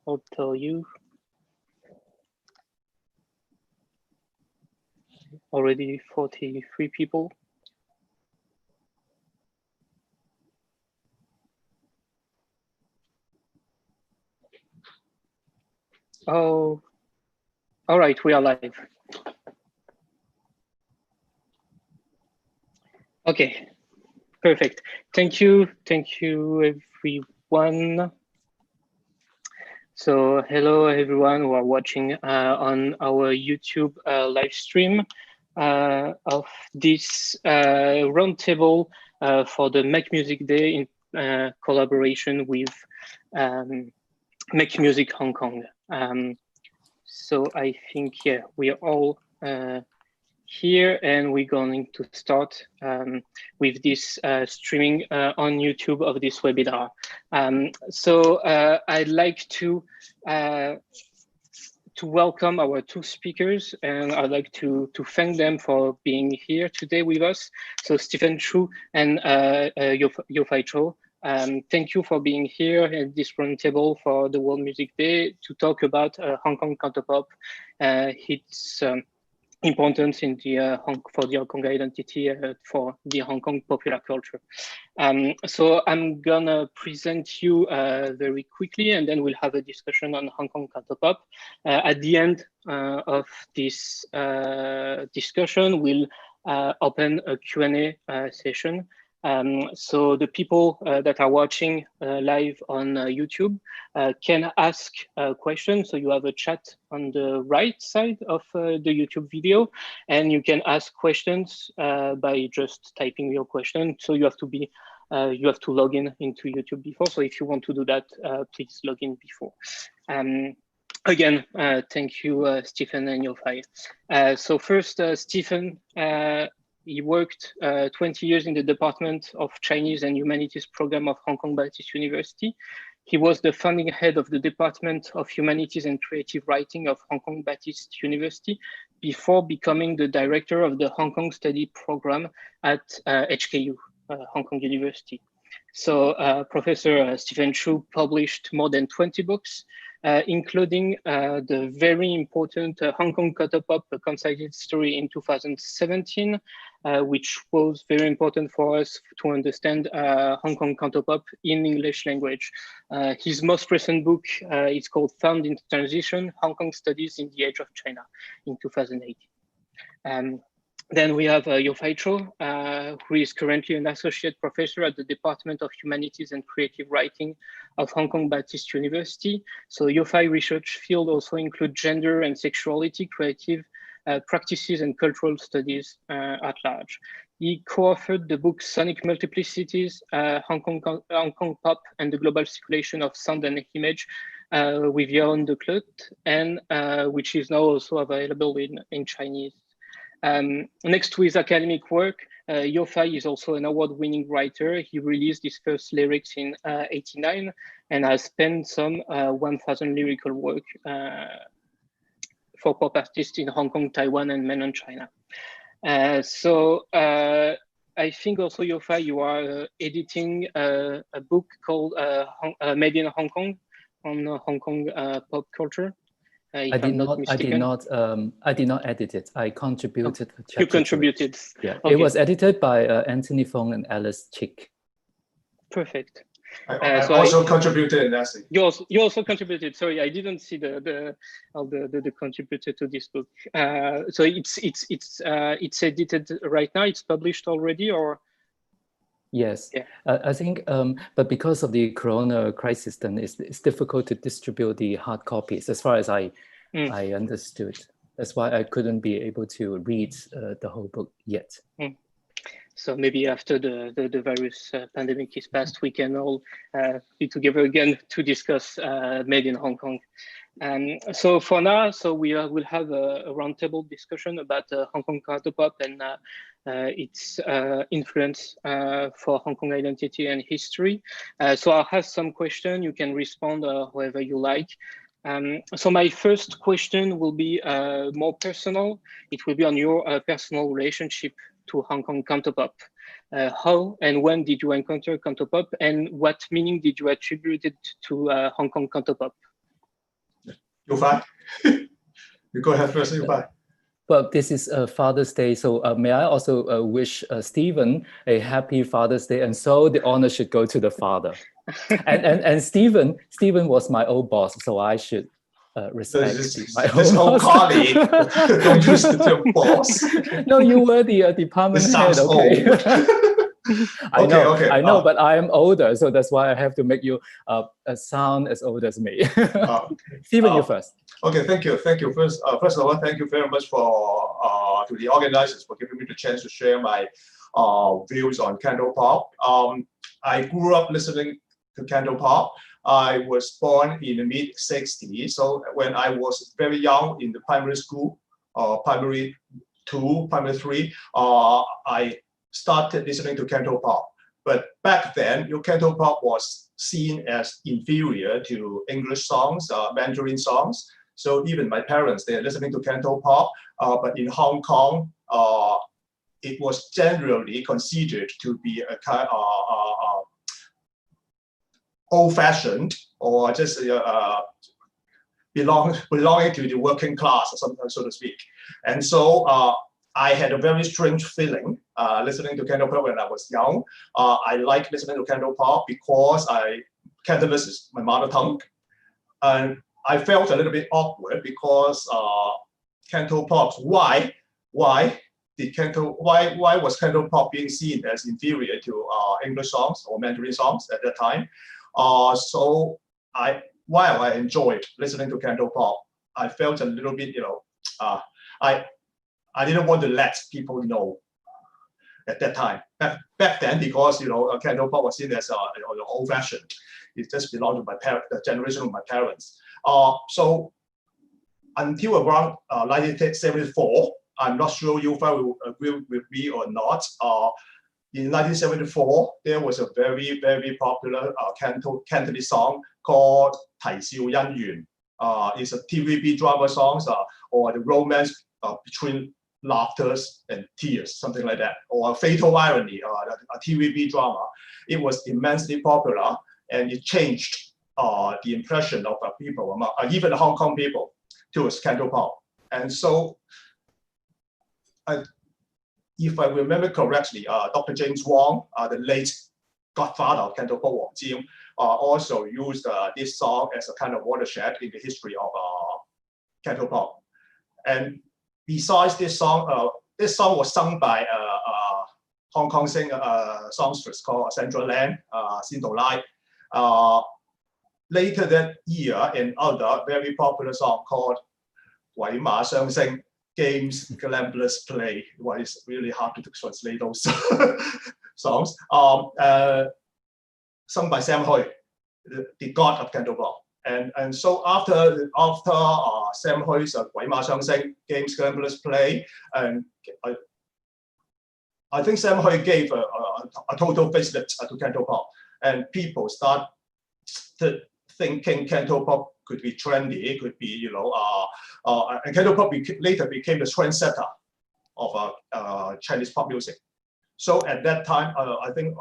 I'll tell you. Already 43 people. Oh, all right, we are live. Okay, perfect. Thank you everyone. So hello everyone who are watching on our YouTube live stream of this roundtable for the Make Music Day in collaboration with Make Music Hong Kong. So I think, yeah, we are all here and we're going to start with this streaming on YouTube of this webinar. So I'd like to welcome our two speakers, and I'd like to thank them for being here today with us. So Stephen Chu and Yiu-Fai Chow. Thank you for being here at this roundtable for the World Music Day to talk about Hong Kong Cantopop, its importance in the for the Hong Kong identity for the Hong Kong popular culture. So I'm gonna present you very quickly, and then we'll have a discussion on Hong Kong Cantopop. At the end of this discussion, we'll open a Q&A session. So the people that are watching live on YouTube can ask questions. So you have a chat on the right side of the YouTube video, and you can ask questions by just typing your question. So you have to be you have to log in into YouTube before. So if you want to do that, please log in before. Again, thank you, Stephen and Yiu-Fai. So first, Stephen, he worked 20 years in the Department of Chinese and Humanities program of Hong Kong Baptist University. He was the founding head of the Department of Humanities and Creative Writing of Hong Kong Baptist University before becoming the director of the Hong Kong Study Program at HKBU, Hong Kong University. So Professor Stephen Chu published more than 20 books, including the very important Hong Kong Cantopop, A Concise Story in 2017, which was very important for us to understand Hong Kong Cantopop in English language. His most recent book is called Found in Transition, Hong Kong Studies in the Age of China in 2018. Then we have Yiu-Fai Chow, who is currently an associate professor at the Department of Humanities and Creative Writing of Hong Kong Baptist University. So Yiu-Fai research field also include gender and sexuality, creative practices and cultural studies at large. He co-authored the book Sonic Multiplicities, Hong Kong Pop and the Global Circulation of Sound and Image with Yaron de Clout, and which is now also available in Chinese. Next to his academic work, Yiu-Fai is also an award-winning writer. He released his first lyrics in '89 and has penned some 1,000 lyrical work for pop artists in Hong Kong, Taiwan, and mainland China. So I think also, Yiu-Fai, you are editing a book called Made in Hong Kong on Hong Kong pop culture. I did not edit it. I contributed. Oh, you contributed. Yeah, okay. It was edited by Anthony Fong and Alice Chick. Perfect. I also contributed, Nancy. You also contributed. Sorry, I didn't see the contributor to this book. So it's edited right now. It's published already, or? Yes, yeah. I think, but because of the Corona crisis, then it's difficult to distribute the hard copies, as far as I understood. That's why I couldn't be able to read the whole book yet. So maybe after the virus pandemic is past, we can all be together again to discuss Made in Hong Kong. So for now, we will have a roundtable discussion about Hong Kong Cantopop and its influence for Hong Kong identity and history. So I'll have some questions. You can respond however you like. So my first question will be more personal. It will be on your personal relationship to Hong Kong Cantopop. how and when did you encounter Cantopop, and what meaning did you attribute it to Hong Kong Cantopop? Yiu-Fai, you go ahead first, Yiu-Fai. Well, this is Father's Day, so may I also wish Stephen a happy Father's Day, and so the honor should go to the father. and Stephen was my old boss, so I should respect my old colleague. Don't use the term boss. No, you were the department head. Okay. I know, but I am older, so that's why I have to make you sound as old as me. Stephen, you first. Okay, thank you. First of all, thank you very much to the organizers for giving me the chance to share my views on Cantopop. I grew up listening to Cantopop. I was born in the mid-60s, so when I was very young in the primary school, primary 2, primary 3, I started listening to Cantopop. But back then, Cantopop was seen as inferior to English songs, Mandarin songs. So even my parents, they're listening to Cantopop, but in Hong Kong, it was generally considered to be a kind of old-fashioned or just belonging to the working class, or something, so to speak. And so I had a very strange feeling listening to Cantopop when I was young. I like listening to Cantopop because Cantonese is my mother tongue, and I felt a little bit awkward because Cantopop. Why was Cantopop being seen as inferior to English songs or Mandarin songs at that time? So while I enjoyed listening to Cantopop, I felt a little bit, I didn't want to let people know at that time. Back then, because Cantopop was seen as old-fashioned. It just belonged to the generation of my parents. So until around 1974, I'm not sure Yiu-Fai will agree with me or not. In 1974, there was a very, very popular Cantonese song called Tai Xiu Yan Yuan. It's a TVB drama songs or the romance between laughter and tears, something like that, or Fatal Irony, a TVB drama. It was immensely popular, and it changed the impression of people, even Hong Kong people, towards Cantopop. And so, if I remember correctly, Dr. James Wong, the late godfather of Cantopop, Wong Jim, also used this song as a kind of watershed in the history of Cantopop. And besides this song was sung by a Hong Kong songstress called Sandra Lam, Xin Do Lai. Later that year, another very popular song called Wei Ma Xiang Xing, Games Glamorous Play. Well, it's really hard to translate those songs. Sung by Sam Hui, the god of Cantopop. And so after Sam Hui's Wei Ma Xiang Xing, Games Glamorous Play, and I think Sam Hui gave a total facelift to Cantopop, and people started thinking Cantopop could be trendy, could be, and Cantopop later became the trendsetter of Chinese pop music. So at that time, I think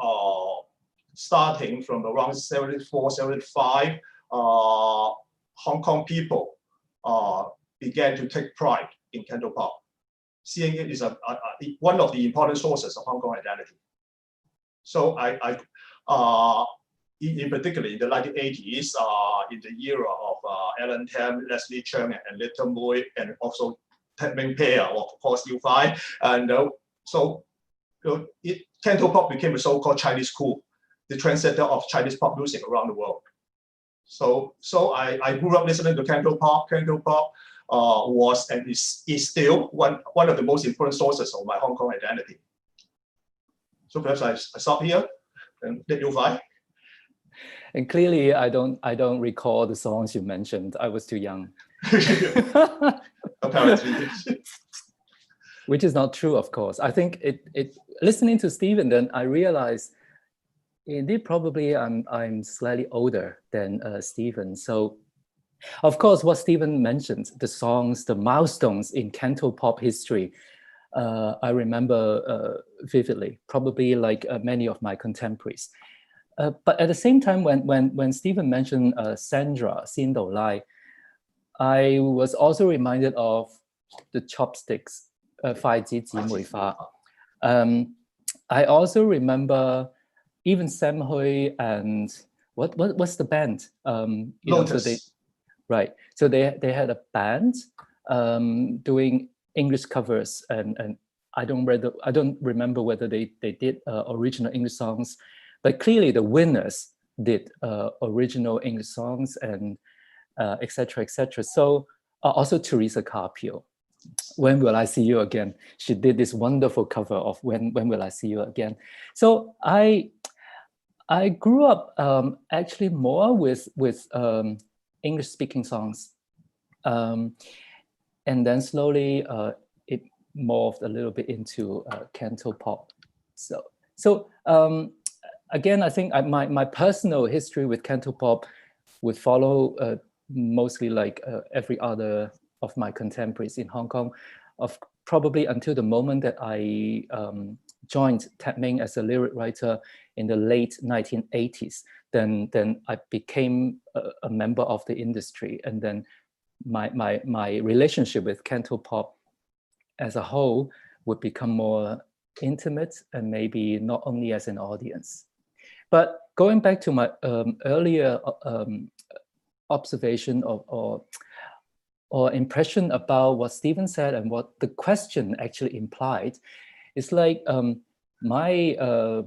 starting from around 74, 75, Hong Kong people began to take pride in Cantopop, seeing it is one of the important sources of Hong Kong identity. So in particular in the 1980s, in the era of Alan Tam, Leslie Cheung, and Little Mui, and also Ted Ming Pei, of course, Yiu-Fai, and so Cantopop became a so-called Chinese cool, the trendsetter of Chinese pop music around the world. So I grew up listening to Cantopop. Cantopop was and is still one of the most important sources of my Hong Kong identity. So perhaps I stop here and let Yiu-Fai. And clearly, I don't recall the songs you mentioned. I was too young. Apparently. Which is not true, of course. I think listening to Stephen, then I realized indeed probably I'm slightly older than Stephen. So, of course, what Stephen mentioned, the songs, the milestones in Cantopop history, I remember vividly, probably like many of my contemporaries. But at the same time, when Stephen mentioned Sandra, Xin Dou Lai, I was also reminded of the chopsticks, Fai Ji Ji Mui Fa. I also remember even Sam Hui and what's the band? Lotus. So they had a band doing English covers, and I don't remember whether they did original English songs, but clearly the winners did original English songs and etc. etc. So also Teresa Carpio, When Will I See You Again? She did this wonderful cover of When Will I See You Again? So I grew up actually more with English speaking songs, and then slowly it morphed a little bit into Cantopop. So again, I think my personal history with Cantopop would follow mostly like every other of my contemporaries in Hong Kong, of probably until the moment that I joined Tat Ming as a lyric writer in the late 1980s. Then I became a member of the industry, and then my relationship with Cantopop as a whole would become more intimate, and maybe not only as an audience. But going back to my earlier observation or impression about what Stephen said and what the question actually implied, it's like my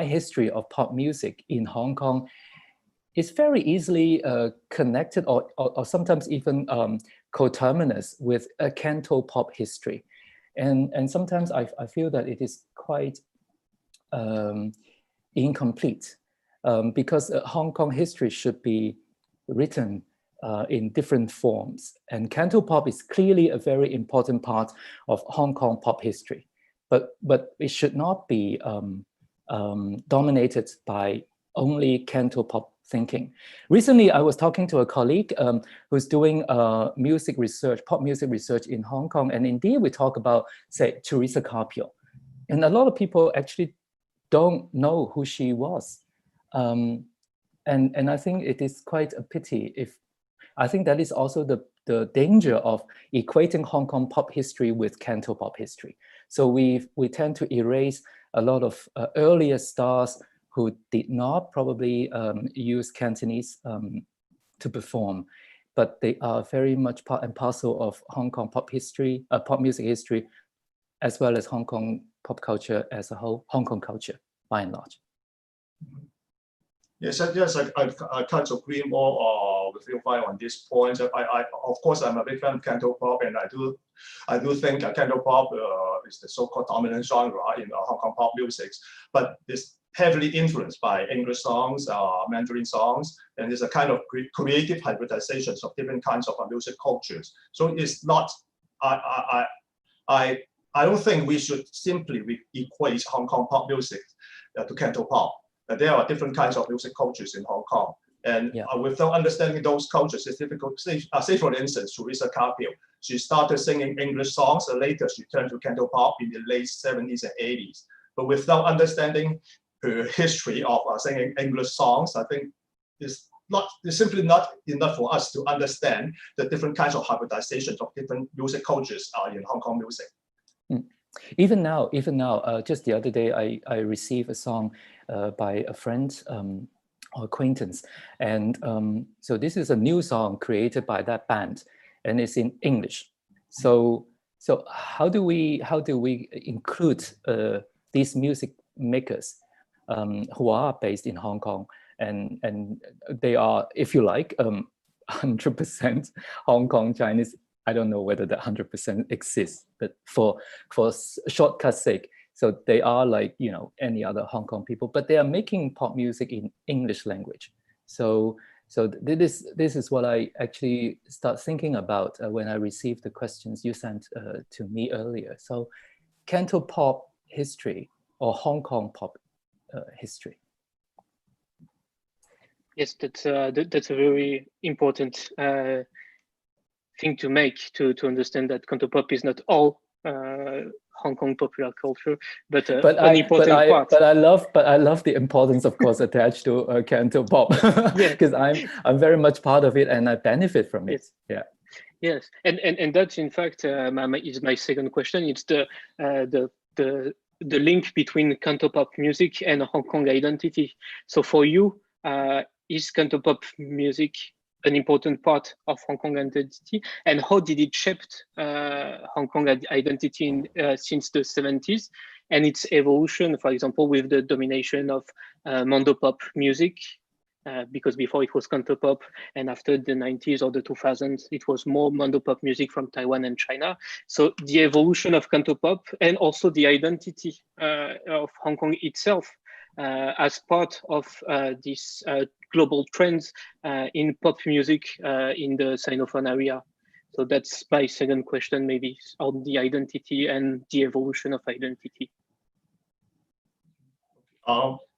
history of pop music in Hong Kong is very easily connected or sometimes even coterminous with a Cantopop history. And sometimes I feel that it is quite incomplete because Hong Kong history should be written in different forms. And Cantopop is clearly a very important part of Hong Kong pop history, but it should not be dominated by only Cantopop thinking. Recently, I was talking to a colleague who's doing music research, pop music research in Hong Kong. And indeed, we talk about, say, Teresa Carpio. And a lot of people actually don't know who she was. And I think it is quite a pity if, I think that is also the danger of equating Hong Kong pop history with Cantopop history. So we tend to erase a lot of earlier stars who did not probably use Cantonese to perform, but they are very much part and parcel of Hong Kong pop history, pop music history, as well as Hong Kong pop culture as a whole, Hong Kong culture by and large. Yes, I can't agree more with Yiu-Fai on this point. Of course, I'm a big fan of Cantopop, and I do think Cantopop is the so-called dominant genre in Hong Kong pop music, but it's heavily influenced by English songs, Mandarin songs, and it's a kind of creative hybridizations of different kinds of music cultures. So it's not, I don't think we should simply equate Hong Kong pop music to Cantopop. There are different kinds of music cultures in Hong Kong. And without understanding those cultures, it's difficult. Say for instance, Teresa Carpio, she started singing English songs, and later she turned to Cantopop in the late 70s and 80s. But without understanding her history of singing English songs, I think it's simply not enough for us to understand the different kinds of hybridizations of different music cultures in Hong Kong music. Even now, just the other day, I received a song by a friend or acquaintance, and so this is a new song created by that band, and it's in English. So how do we include these music makers who are based in Hong Kong, and they are, if you like, 100% Hong Kong Chinese? I don't know whether that 100% exists, but for shortcut's sake, so they are like, you know, any other Hong Kong people, but they are making pop music in English language. So this is what I actually start thinking about when I received the questions you sent to me earlier. So Cantopop history or Hong Kong pop history. Yes, that's a very important thing to make to understand that Cantopop is not all Hong Kong popular culture, but an important part. But I love the importance, of course, attached to Cantopop, because I'm very much part of it and I benefit from it. Yeah. Yes, and that's in fact is my second question. It's the link between Cantopop music and Hong Kong identity. So for you, is Cantopop music an important part of Hong Kong identity, and how did it shape Hong Kong identity since the 70s and its evolution, for example, with the domination of Mandopop music, because before it was Cantopop, and after the 90s or the 2000s, it was more Mandopop music from Taiwan and China. So the evolution of Cantopop and also the identity of Hong Kong itself as part of this global trends in pop music in the Sinophone area. So that's my second question, maybe, on the identity and the evolution of identity.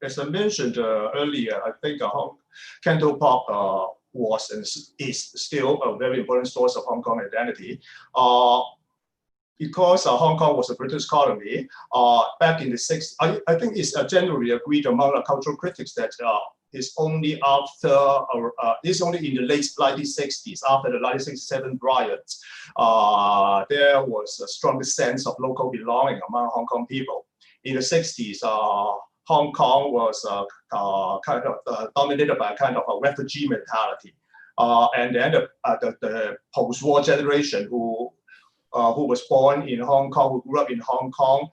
As I mentioned earlier, I think Cantopop was and is still a very important source of Hong Kong identity. Because Hong Kong was a British colony back in the 60s, I think it's generally agreed among cultural critics that it's only in the late 1960s, after the 1967 riots, there was a stronger sense of local belonging among Hong Kong people. In the 60s, Hong Kong was kind of dominated by a kind of a refugee mentality, and then the post-war generation who was born in Hong Kong, who grew up in Hong Kong,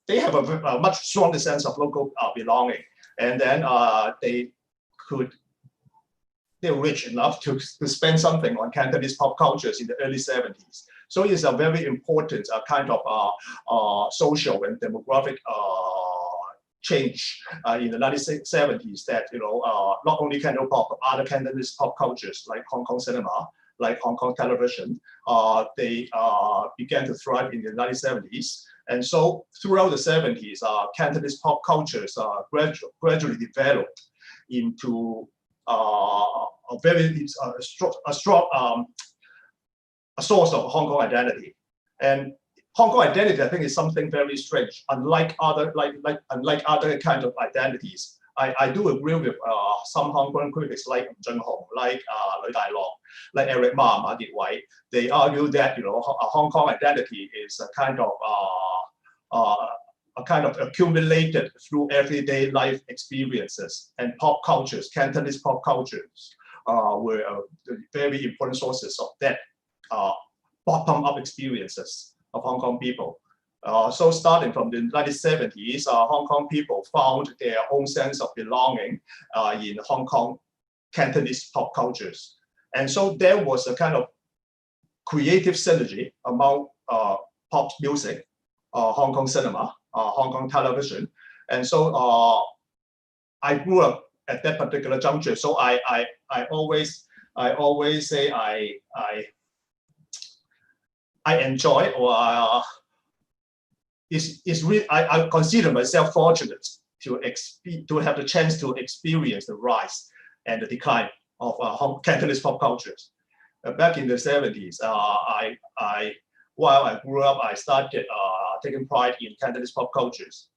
they have a much stronger sense of local belonging, and then they're rich enough to spend something on Cantonese pop cultures in the early 70s. So it's a very important kind of social and demographic change in the 1970s that, not only Cantopop, but other Cantonese pop cultures like Hong Kong cinema, like Hong Kong television, they began to thrive in the 1970s. And so throughout the 70s, Cantonese pop cultures gradually developed into a source of Hong Kong identity. And Hong Kong identity, I think, is something very strange. Unlike other kind of identities, I do agree with some Hong Kong critics like Zheng Hong, like Lui Dai Long, like Eric Ma, Ma Wai. They argue that Hong Kong identity is a kind of accumulated through everyday life experiences, and pop cultures, Cantonese pop cultures, were very important sources of that bottom-up experiences of Hong Kong people. So starting from the 1970s, Hong Kong people found their own sense of belonging in Hong Kong Cantonese pop cultures. And so there was a kind of creative synergy among pop music, Hong Kong cinema, Hong Kong television. And so I grew up at that particular juncture. So I always say I enjoy, or I consider myself fortunate to have the chance to experience the rise and the decline of Cantonese pop cultures. Back in the 70s, while I grew up, I started taking pride in Cantonese pop cultures,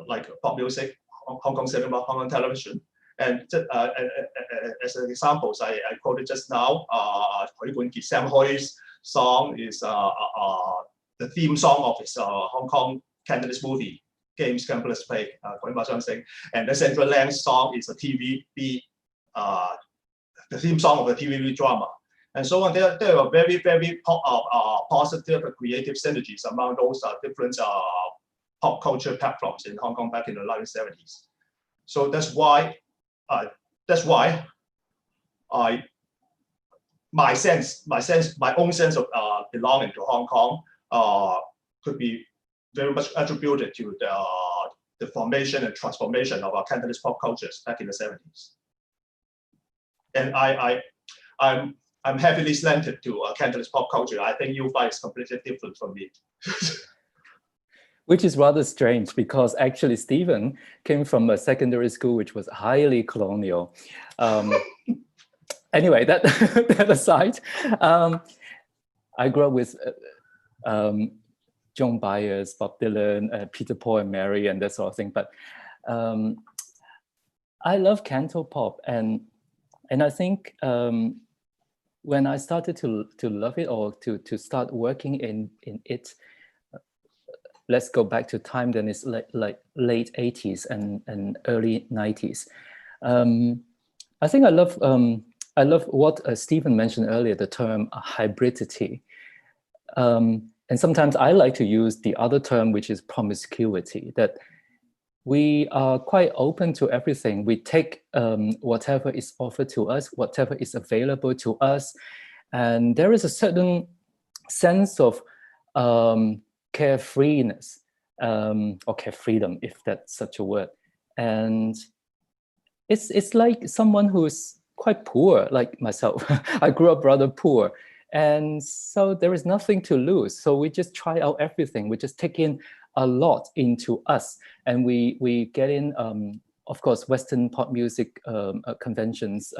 like pop music, Hong Kong cinema, Hong Kong television. And as an example, I quoted just now, Sam Hoi's song is the theme song of his Hong Kong Cantonese movie, Games Gamblers Play, and the Sandra Lang's song is a TVB, the theme song of the TVB drama. And so on. There are very, very positive creative synergies among those different pop culture platforms in Hong Kong back in the 1970s. So that's why my own sense of belonging to Hong Kong could be very much attributed to the formation and transformation of our Cantonese pop cultures back in the 70s. And I'm heavily slanted to Cantonese pop culture. I think Yiu-Fai is completely different from me. Which is rather strange, because actually Stephen came from a secondary school which was highly colonial. anyway, that that aside, I grew up with Joan Baez, Bob Dylan, Peter, Paul and Mary, and that sort of thing. But I love Cantopop, and I think when I started to love it, or to start working in it, let's go back to time. Then it's like late 80s and early 90s. I think I love what Stephen mentioned earlier, the term hybridity. And sometimes I like to use the other term, which is promiscuity, that we are quite open to everything. We take whatever is offered to us, whatever is available to us. And there is a certain sense of carefreeness, or carefreedom, if that's such a word. And it's like someone who's quite poor, like myself. I grew up rather poor. And so there is nothing to lose. So we just try out everything. We just take in a lot into us. And we get in, of course, Western pop music conventions,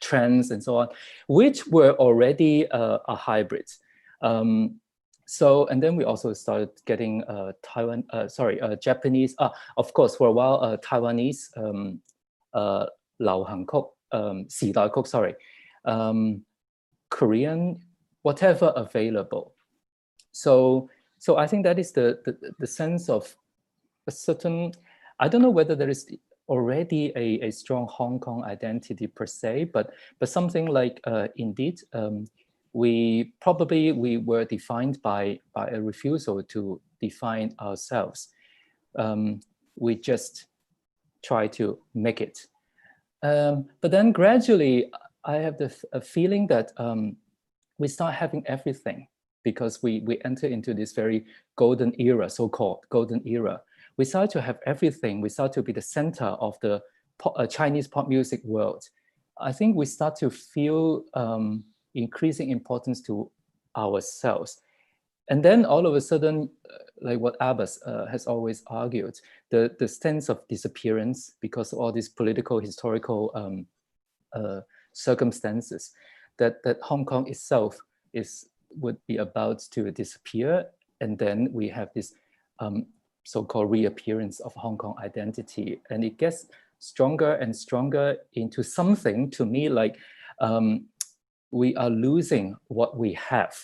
trends and so on, which were already a hybrid. So, and then we also started getting Japanese, of course, for a while, Taiwanese 流行曲, 時代曲, sorry. Korean, whatever available. So I think that is the sense of a certain, I don't know whether there is already a strong Hong Kong identity per se, but something like indeed, we were defined by a refusal to define ourselves. We just try to make it. But then gradually, I have a feeling that we start having everything, because we enter into this very golden era, so-called golden era. We start to have everything. We start to be the center of the Chinese pop music world. I think we start to feel increasing importance to ourselves. And then all of a sudden, like what Abbas has always argued, the sense of disappearance because of all these political, historical circumstances, that Hong Kong itself would be about to disappear, and then we have this so-called reappearance of Hong Kong identity, and it gets stronger and stronger into something, to me, like we are losing what we have,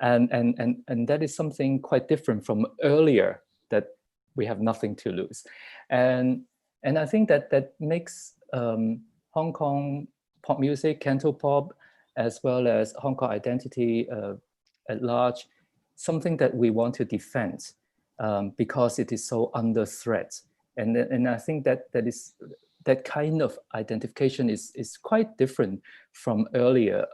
and that is something quite different from earlier, that we have nothing to lose, and I think that makes Hong Kong pop music, Cantopop, as well as Hong Kong identity at large, something that we want to defend because it is so under threat. And I think that kind of identification is quite different from earlier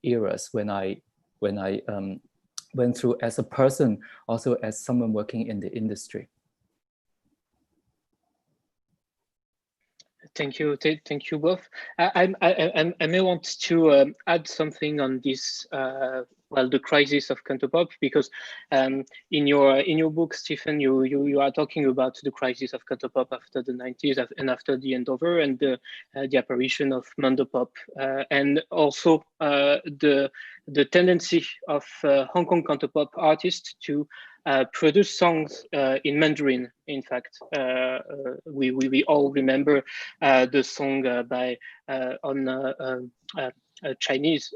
eras when I went through as a person, also as someone working in the industry. Thank you both. I may want to add something on this. Well, the crisis of Cantopop, because in your book, Stephen, you are talking about the crisis of Cantopop after the 90s and after the endover and the apparition of Mandopop, and also the tendency of Hong Kong Cantopop artists to produce songs in Mandarin. In fact, we all remember the song by Chinese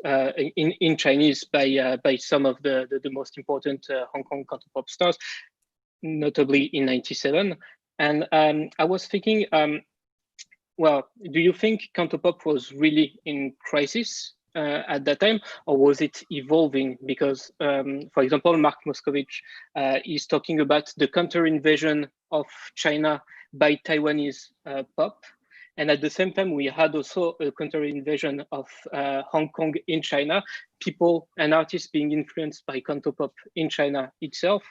in Chinese by some of the most important Hong Kong Cantopop stars, notably in '97. And I was thinking, well, do you think Cantopop was really in crisis at that time, or was it evolving? Because, for example, Mark Moscovich is talking about the counter-invasion of China by Taiwanese pop. And at the same time, we had also a counter-invasion of Hong Kong in China, people and artists being influenced by Cantopop in China itself,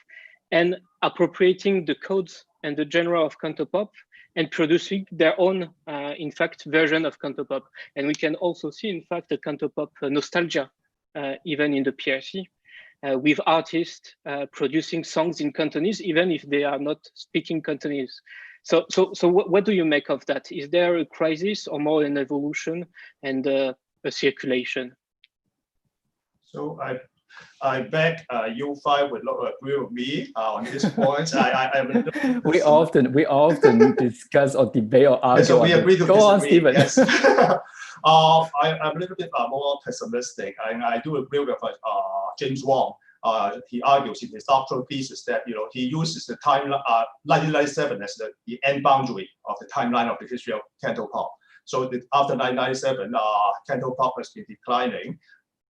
and appropriating the codes and the genre of Cantopop and producing their own, in fact, version of Cantopop. And we can also see, in fact, the Cantopop nostalgia, even in the PRC, with artists producing songs in Cantonese, even if they are not speaking Cantonese. So what do you make of that? Is there a crisis or more an evolution and a circulation. So I bet Yiu-Fai would not agree with me on this point. We often discuss or debate or argue. So we agree to Go disagree. on, Stephen. Yes. I'm a little bit more pessimistic. I do agree with James Wong. He argues in his doctoral thesis that he uses the timeline 1997 as the end boundary of the timeline of the history of Cantopop. So after 1997, Cantopop has been declining,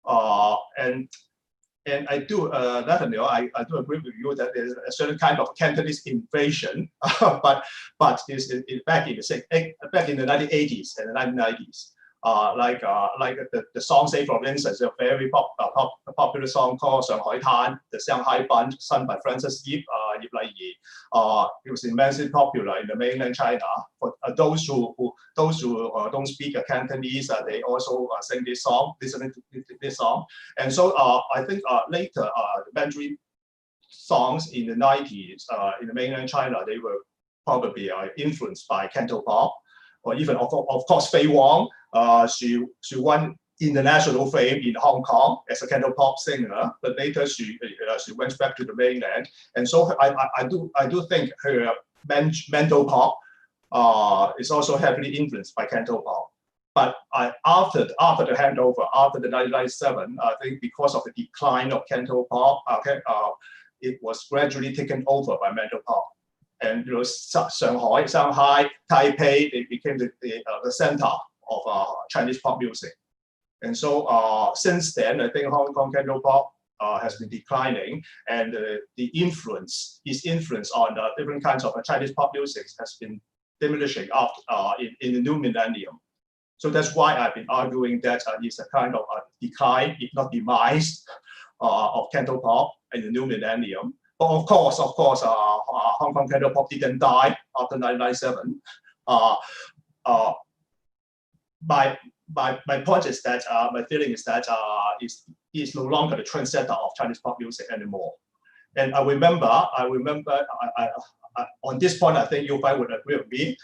and I do, Nathanel, I do agree with you that there's a certain kind of Cantonese invasion, but it's back in the 1980s and the 1990s. Like the song, say for instance, a very popular song called 上海灘, the Shanghai Bunch, sung by Francis Yip, Yip Lai Yi. It was immensely popular in the mainland China. For those who don't speak Cantonese, they also sing this song, listening to this song. And so I think later the Mandarin songs in the 90s in the mainland China, they were probably influenced by Cantopop, or even of course Fei Wong. She won international fame in Hong Kong as a Cantopop singer, but later she went back to the mainland, and so I do think her mental pop is also heavily influenced by Cantopop. But after the handover, after the 1997, I think because of the decline of Cantopop, it was gradually taken over by mental pop. And Shanghai, Taipei, they became the center of Chinese pop music. And so since then, I think Hong Kong Cantopop has been declining, and his influence on different kinds of Chinese pop music has been diminishing in the new millennium. So that's why I've been arguing that it's a kind of a decline, if not demise, of Cantopop in the new millennium. But of course, Hong Kong Cantopop didn't die after 1997. My point is that my feeling is that it's no longer the trendsetter of Chinese pop music anymore. And I remember on this point, I think Yiu-Fai would agree with me.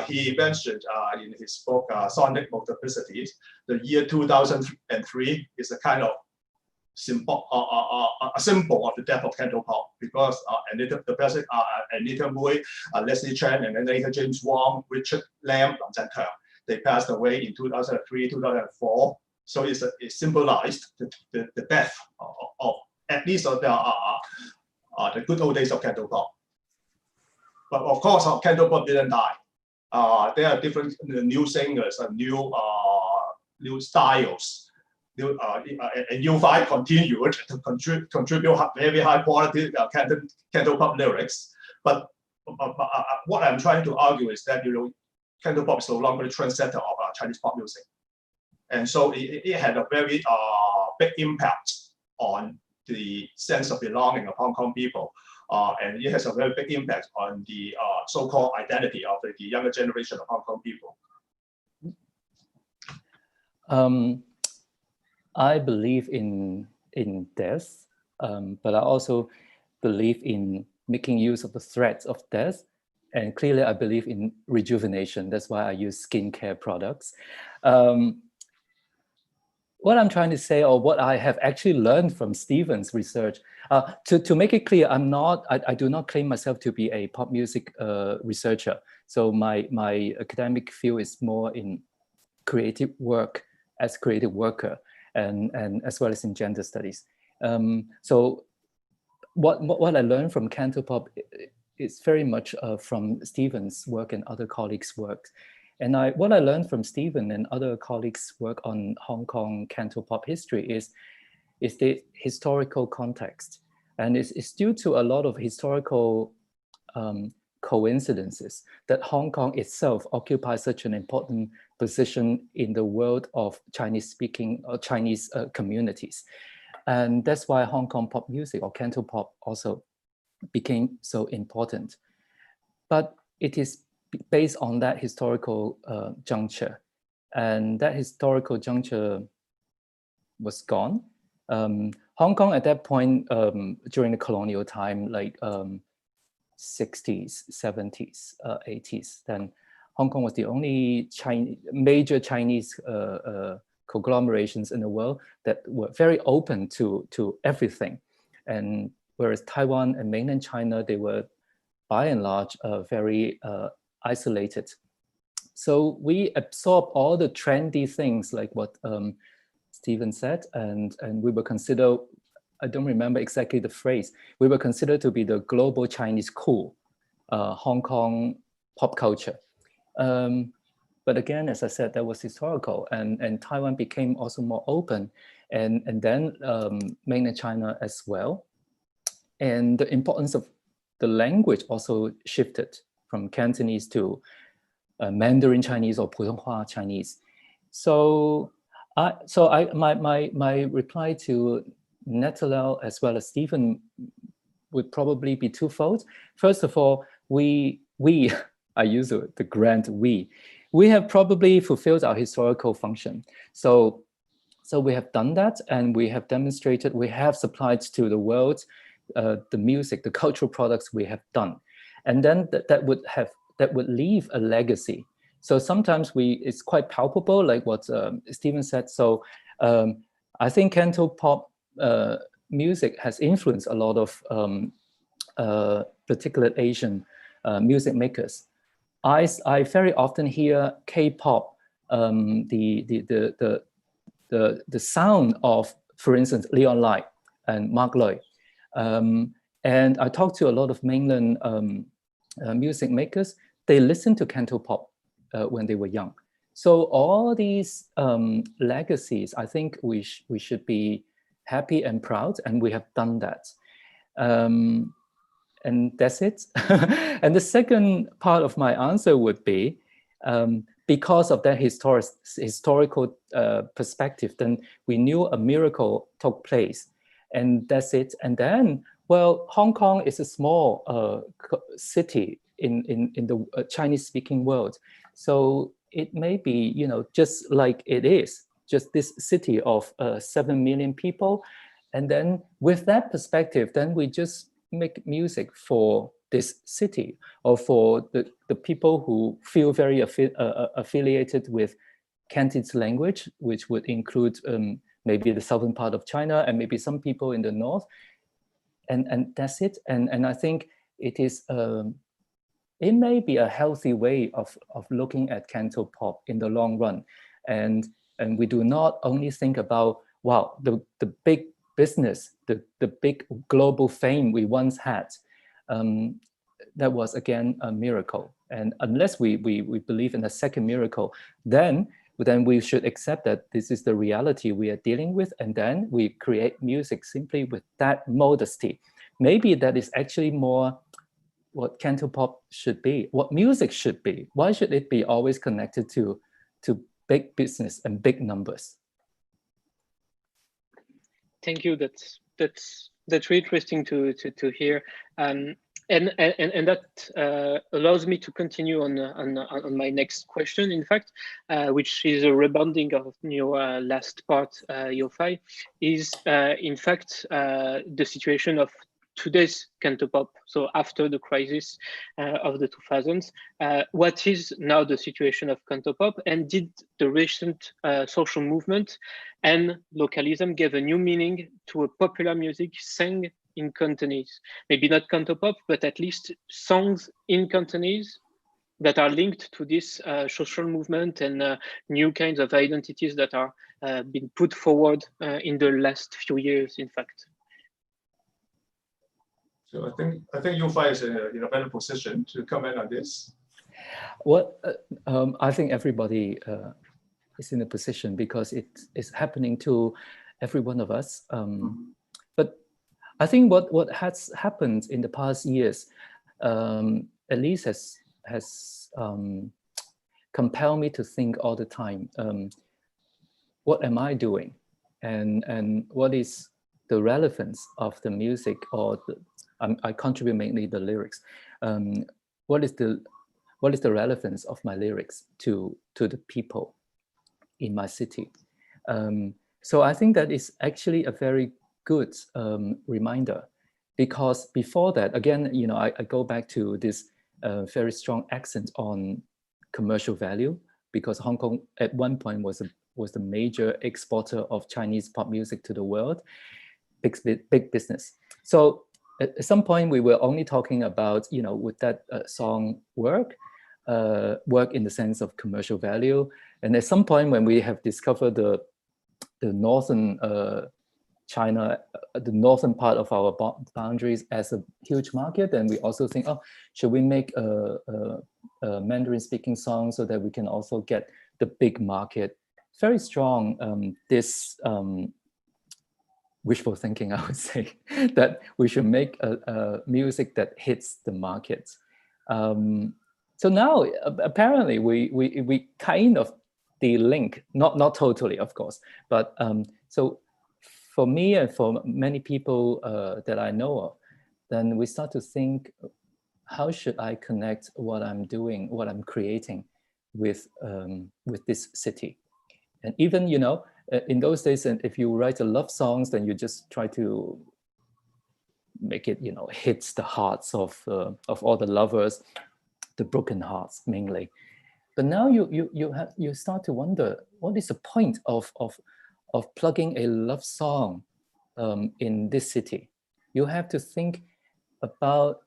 He mentioned in his book Sonic Multiplicities, the year 2003 is a kind of symbol of the death of Cantopop, because Anita Mui, Leslie Chen, and then later James Wong, Richard Lam, Lam Zhantang, they passed away in 2003, 2004. So it symbolized the death of at least of the good old days of Cantopop. But of course, Cantopop didn't die. There are different new singers and new styles. And Yiu-Fai continued to contribute very high quality Cantopop lyrics. But what I'm trying to argue is that Cantopop is no longer the trendsetter of Chinese pop music, and so it had a very big impact on the sense of belonging of Hong Kong people, and it has a very big impact on the so-called identity of the younger generation of Hong Kong people. I believe in death, but I also believe in making use of the threats of death. And clearly, I believe in rejuvenation. That's why I use skincare products. What I'm trying to say, or what I have actually learned from Stephen's research, to make it clear, I do not claim myself to be a pop music researcher. So my academic field is more in creative work as creative worker, and as well as in gender studies. So what I learned from Cantopop, it's very much from Stephen's work and other colleagues' work. And what I learned from Stephen and other colleagues' work on Hong Kong Cantopop history is the historical context. And it's due to a lot of historical coincidences that Hong Kong itself occupies such an important position in the world of Chinese-speaking or Chinese communities. And that's why Hong Kong pop music or Cantopop also became so important. But it is based on that historical juncture. And that historical juncture was gone. Hong Kong at that point, during the colonial time, like 60s, 70s, 80s, then Hong Kong was the only major Chinese conglomerations in the world that were very open to everything. And whereas Taiwan and mainland China, they were by and large very isolated. So we absorb all the trendy things like what Stephen said, and we were considered, I don't remember exactly the phrase, we were considered to be the global Chinese cool, Hong Kong pop culture. But again, as I said, that was historical, and Taiwan became also more open, and then mainland China as well. And the importance of the language also shifted from Cantonese to Mandarin Chinese or Putonghua Chinese. So my reply to Nathanel as well as Stephen would probably be twofold. First of all, we I use the grand we have probably fulfilled our historical function. So we have done that, and we have demonstrated, we have supplied to the world the music, the cultural products we have done, and then that would leave a legacy. So sometimes it's quite palpable, like what Stephen said. So I think Cantopop music has influenced a lot of particular Asian music makers. I very often hear K-pop, the sound of, for instance, Leon Lai and Mark Lui. And I talk to a lot of mainland music makers. They listen to Cantopop when they were young. So all these legacies, I think we should be happy and proud, and we have done that. And that's it. And the second part of my answer would be, because of that historical perspective, then we knew a miracle took place, and that's it. And then, well, Hong Kong is a small city in the Chinese-speaking world, so it may be, just like it is, just this city of 7 million people, and then with that perspective, then we just make music for this city, or for the people who feel very affiliated with Cantonese language, which would include maybe the southern part of China and maybe some people in the north, and that's it. And I think it is it may be a healthy way of looking at Cantopop in the long run, and we do not only think about, wow, the big business, the big global fame we once had. That was again a miracle, and unless we believe in a second miracle, then we should accept that this is the reality we are dealing with, and then we create music simply with that modesty. Maybe that is actually more what Cantopop should be, what music should be. Why should it be always connected to big business and big numbers? Thank you. That's really interesting to hear, and that allows me to continue on my next question. In fact, which is a rebounding of your last part, Yiu-Fai, is in fact the situation of today's Cantopop. So after the crisis of the 2000s, what is now the situation of Cantopop, and did the recent social movement and localism give a new meaning to a popular music sang in Cantonese? Maybe not Cantopop, but at least songs in Cantonese that are linked to this social movement and new kinds of identities that are being put forward in the last few years, in fact. So I think Yiu-Fai is in a better position to comment on this. Well, I think everybody is in a position because it is happening to every one of us. But I think what has happened in the past years, at least has compelled me to think all the time, what am I doing, and what is the relevance of the music, or I contribute mainly the lyrics. What is the relevance of my lyrics to the people in my city? So I think that is actually a very good reminder, because before that, again, I go back to this very strong accent on commercial value, because Hong Kong at one point was was the major exporter of Chinese pop music to the world. Big business. So at some point we were only talking about, would that song work in the sense of commercial value? And at some point when we have discovered the northern China, the northern part of our boundaries as a huge market, and we also think, oh, should we make a Mandarin speaking song so that we can also get the big market? Very strong this wishful thinking, I would say, that we should make a music that hits the markets. So now apparently we kind of de-link, not totally, of course, but so for me and for many people that I know of, then we start to think, how should I connect what I'm doing, what I'm creating with this city? And even, in those days, and if you write a love songs, then you just try to make it, hits the hearts of all the lovers, the broken hearts mainly. But now you start to wonder, what is the point of plugging a love song in this city? You have to think about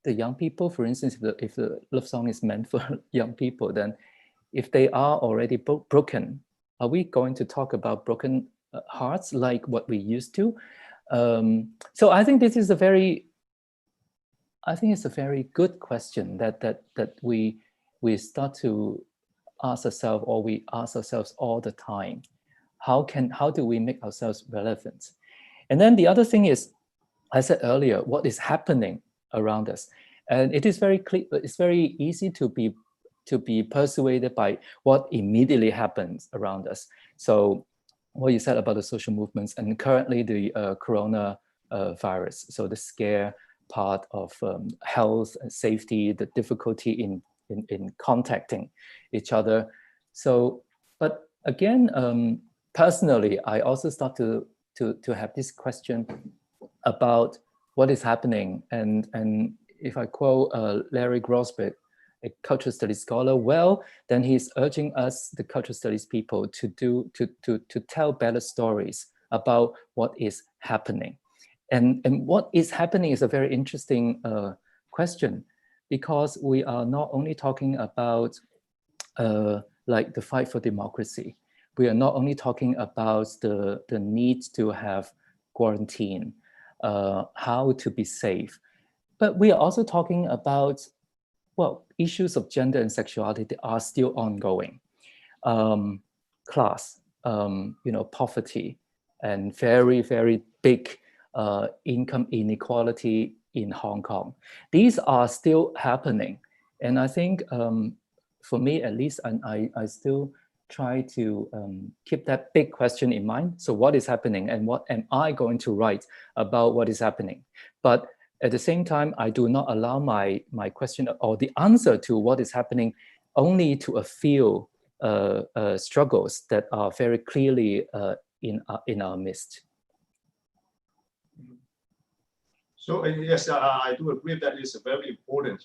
the young people. For instance, if the love song is meant for young people, then if they are already broken, are we going to talk about broken hearts like what we used to? So I think this is a very good question that we start to ask ourselves, or we ask ourselves all the time. How do we make ourselves relevant? And then the other thing is, I said earlier, what is happening around us? And it is very clear, it's very easy to be persuaded by what immediately happens around us. So what you said about the social movements, and currently the corona virus, so the scare part of health and safety, the difficulty in contacting each other. So, but again, personally, I also start to have this question about what is happening. And if I quote Larry Grossbeck, a cultural studies scholar, well, then he's urging us, the cultural studies people, to tell better stories about what is happening. And what is happening is a very interesting question, because we are not only talking about like the fight for democracy. We are not only talking about the need to have quarantine, how to be safe, but we are also talking about, well, issues of gender and sexuality that are still ongoing. Class, poverty, and very, very big income inequality in Hong Kong. These are still happening. And I think for me, at least, and I still try to keep that big question in mind. So what is happening, and what am I going to write about what is happening? But at the same time, I do not allow my question or the answer to what is happening only to a few struggles that are very clearly in our midst. So yes, I do agree that it's very important,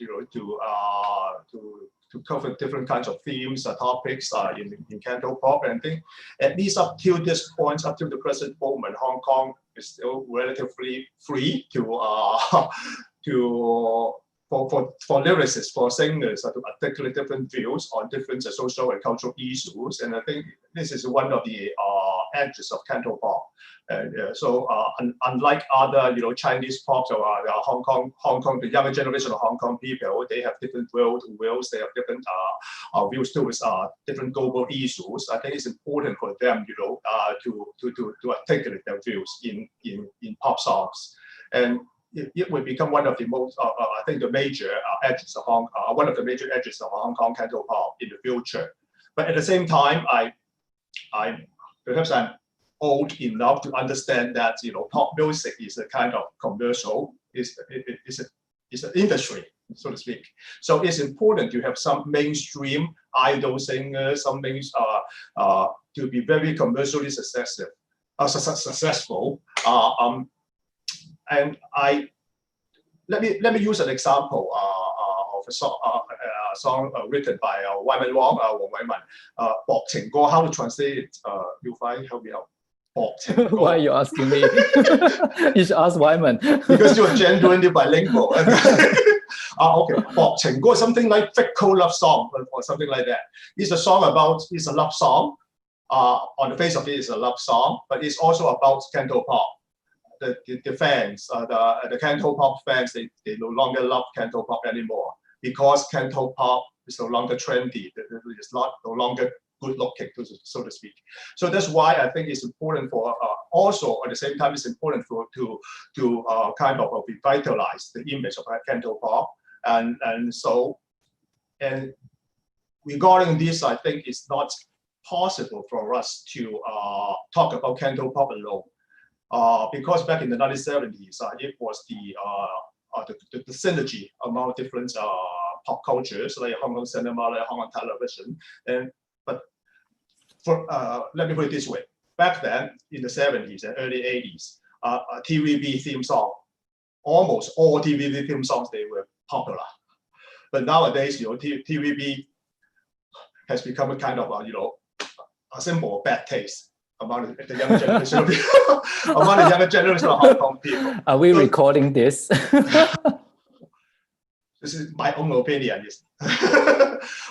to cover different kinds of themes, topics in Cantopop. And I think at least up till this point, up till the present moment, Hong Kong is still relatively free for lyricists, for singers to articulate different views on different social and cultural issues. And I think this is one of the edges of Cantopop. So unlike other, Chinese pop or Hong Kong, the younger generation of Hong Kong people, they have different worldviews, they have different views towards different global issues. I think it's important for them, to articulate their views in pop songs, and it will become one of the most, I think, the major edges of one of the major edges of Hong Kong Cantopop in the future. But at the same time, perhaps I'm old enough to understand that pop music is a kind of commercial, it's an industry, so to speak. So it's important to have some mainstream idol singers, some to be very commercially successful. And let me use an example of a song, song written by Wyman Wong, Wong Weiman. 薄情歌, how to translate it? Yiu-Fai, help me out. 薄情歌. Why are you asking me? You should ask Wyman. Because you're genuinely bilingual. Okay, 薄情歌, something like fickle love song or something like that. It's a song about, it's a love song. On the face of it, it's a love song, but it's also about Cantopop. The fans, the Cantopop fans, they no longer love Cantopop anymore because Cantopop is no longer trendy. It's no longer good looking, so to speak. So that's why I think it's important for also at the same time it's important for to kind of revitalize the image of Cantopop, and regarding this, I think it's not possible for us to talk about Cantopop alone. Because back in the 1970s, it was the synergy among different pop cultures, like Hong Kong cinema, like Hong Kong television. But let me put it this way: back then, in the 70s and early 80s, TVB theme song, almost all TVB theme songs, they were popular. But nowadays, TVB has become a kind of a symbol of bad taste among the younger generation of people, among the younger generation of Hong Kong people. Are we recording this? This is my own opinion. Yes.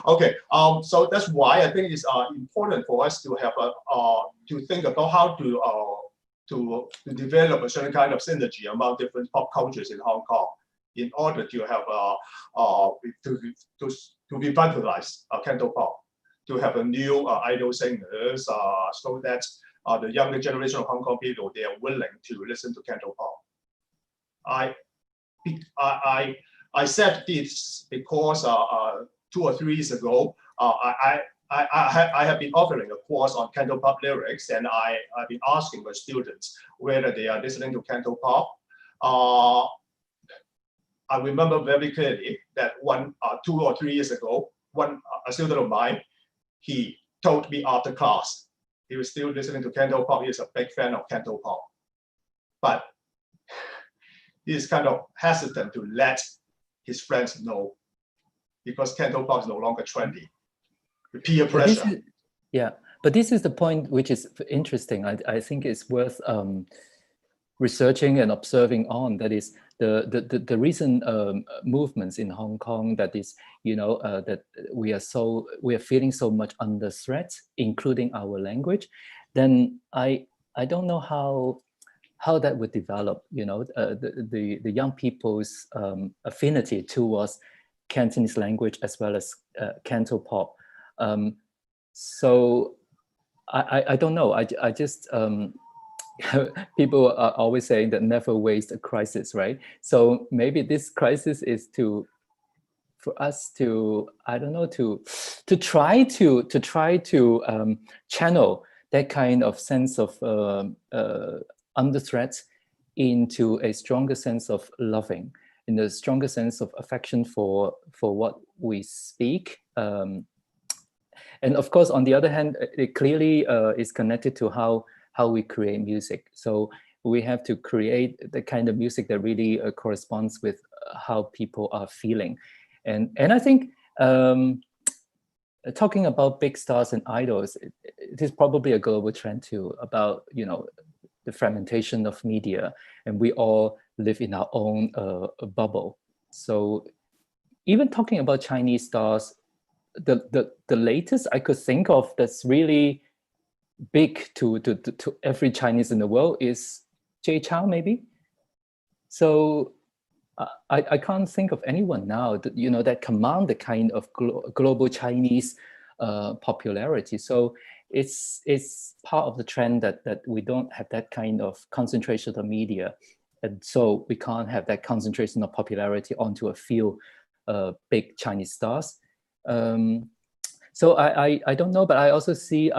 Okay. So that's why I think it's important for us to have to think about how to develop a certain kind of synergy among different pop cultures in Hong Kong in order to have to revitalize Cantopop, to have a new idol singers, so that the younger generation of Hong Kong people, they are willing to listen to Cantopop. I said this because 2 or 3 years ago, I have been offering a course on Cantopop lyrics, and I've been asking my students whether they are listening to Cantopop. I remember very clearly that 2 or 3 years ago, a student of mine, he told me after class, he was still listening to Cantopop. He is a big fan of Cantopop, but he is kind of hesitant to let his friends know because Cantopop is no longer trendy. The peer pressure. But this is the point which is interesting. I think it's worth researching and observing on. That is the recent movements in Hong Kong. That is, that we are feeling so much under threat, including our language. Then I don't know how that would develop. The young people's affinity towards Cantonese language as well as Cantopop. So I don't know. I just people are always saying that never waste a crisis, right? So maybe this crisis is for us to, I don't know, to try to channel that kind of sense of under threat into a stronger sense of loving, in a stronger sense of affection for what we speak. And of course, on the other hand, it clearly is connected to how we create music. So we have to create the kind of music that really corresponds with how people are feeling. And I think talking about big stars and idols, it is probably a global trend too, about the fragmentation of media, and we all live in our own bubble. So even talking about Chinese stars, the latest I could think of that's really big to every Chinese in the world is Chow, maybe. So I can't think of anyone now that that command the kind of global Chinese popularity. So it's part of the trend that we don't have that kind of concentration of media, and so we can't have that concentration of popularity onto a few big Chinese stars. So I don't know, but I also see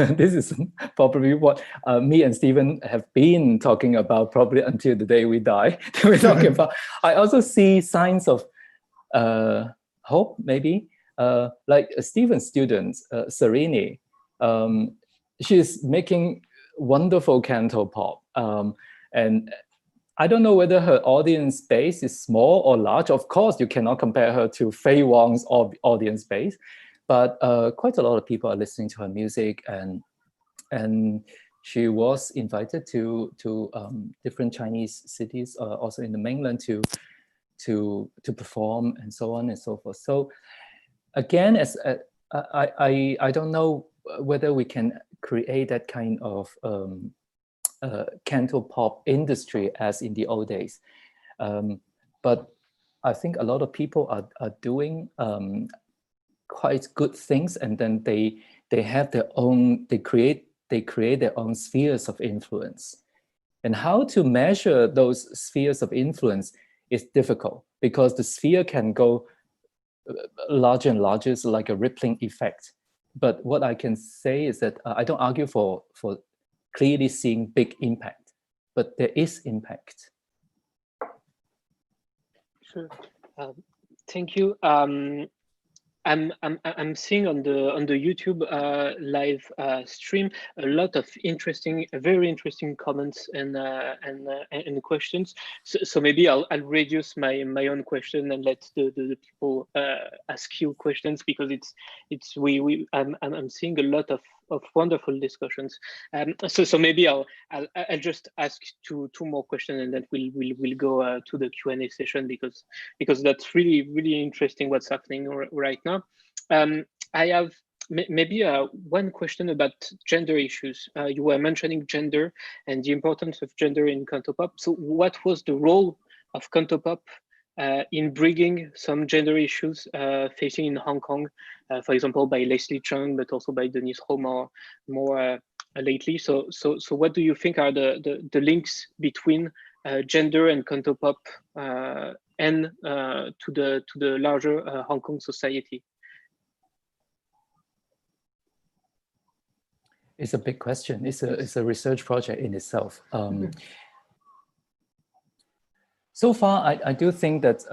this is probably what me and Stephen have been talking about probably until the day we die. We're talking about. I also see signs of hope, maybe. Like Stephen's student, Serini, she's making wonderful Cantopop, and I don't know whether her audience base is small or large. Of course, you cannot compare her to Fei Wang's audience base, but quite a lot of people are listening to her music, and she was invited to different Chinese cities, also in the mainland, to perform and so on and so forth. So again, as I don't know whether we can create that kind of Cantopop industry as in the old days, but I think a lot of people are doing quite good things, and then they have their own, they create their own spheres of influence. And how to measure those spheres of influence is difficult, because the sphere can go larger and larger, so like a rippling effect. But what I can say is that I don't argue for clearly seeing big impact, but there is impact. Sure. Thank you. I'm seeing on the YouTube live stream a lot of very interesting comments and questions. So maybe I'll reduce my own question and let the people ask you questions, because I'm seeing a lot of wonderful discussions. So maybe I'll just ask two more questions, and then we'll go to the Q&A session, because that's really interesting what's happening right now. I have maybe one question about gender issues. You were mentioning gender and the importance of gender in Cantopop. So what was the role of Cantopop in bringing some gender issues facing in Hong Kong, for example, by Leslie Chung, but also by Denise Ho more lately? So what do you think are the links between gender and Cantopop and to the larger Hong Kong society? It's a big question. It's a research project in itself. So far, I do think that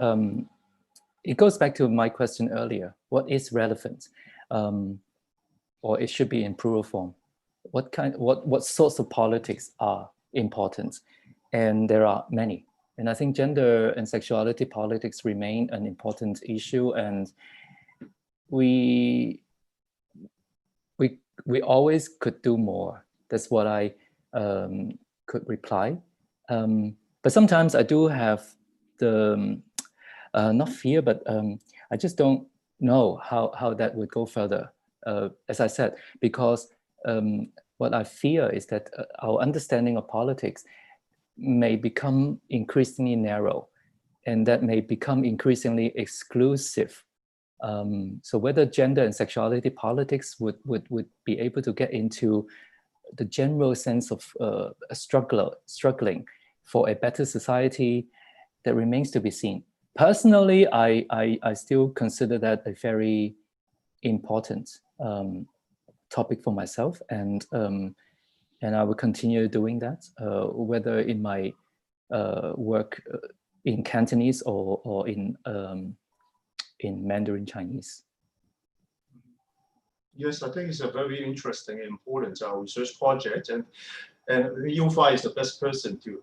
it goes back to my question earlier. What is relevant, or it should be in plural form? What sorts of politics are important? And there are many. And I think gender and sexuality politics remain an important issue, and we always could do more. That's what I could reply. But sometimes I do have the, not fear, but I just don't know how that would go further. As I said, because what I fear is that our understanding of politics may become increasingly narrow, and that may become increasingly exclusive. So whether gender and sexuality politics would be able to get into the general sense of struggling for a better society, that remains to be seen. Personally, I still consider that a very important topic for myself, and I will continue doing that, whether in my work in Cantonese or in Mandarin Chinese. Yes, I think it's a very interesting and important research project, and Yiu-Fai is the best person to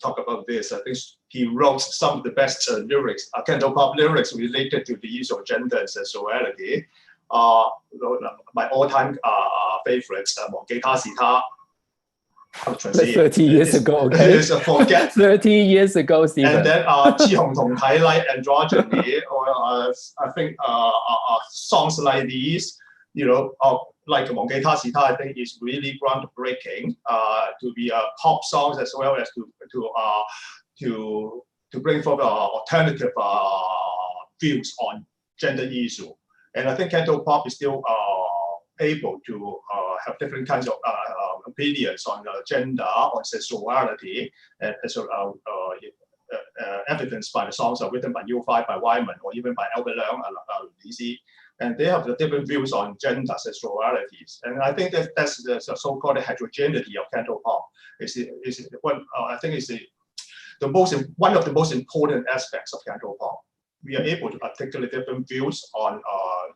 talk about this. I think he wrote some of the best lyrics, Cantopop lyrics related to the issue of gender and sexuality. My all-time favorites, 忘記他是他. 30 years ago, okay? It's a forget. 30 years ago, Stephen. And then 志雄同體 like androgyny, or I think songs like these, you know, like 忘記他是他, I think is really groundbreaking to be pop songs, as well as to bring forward alternative views on gender issue. And I think Cantopop is still able to have different kinds of opinions on gender, on sexuality, and so evidenced by the songs written by Yiu-Fai, by Wyman, or even by Albert Leung, Li. And they have the different views on gender sexualities. And I think that's the so-called heterogeneity of Cantopop. I think it's one of the most important aspects of Cantopop. we are able to articulate different views on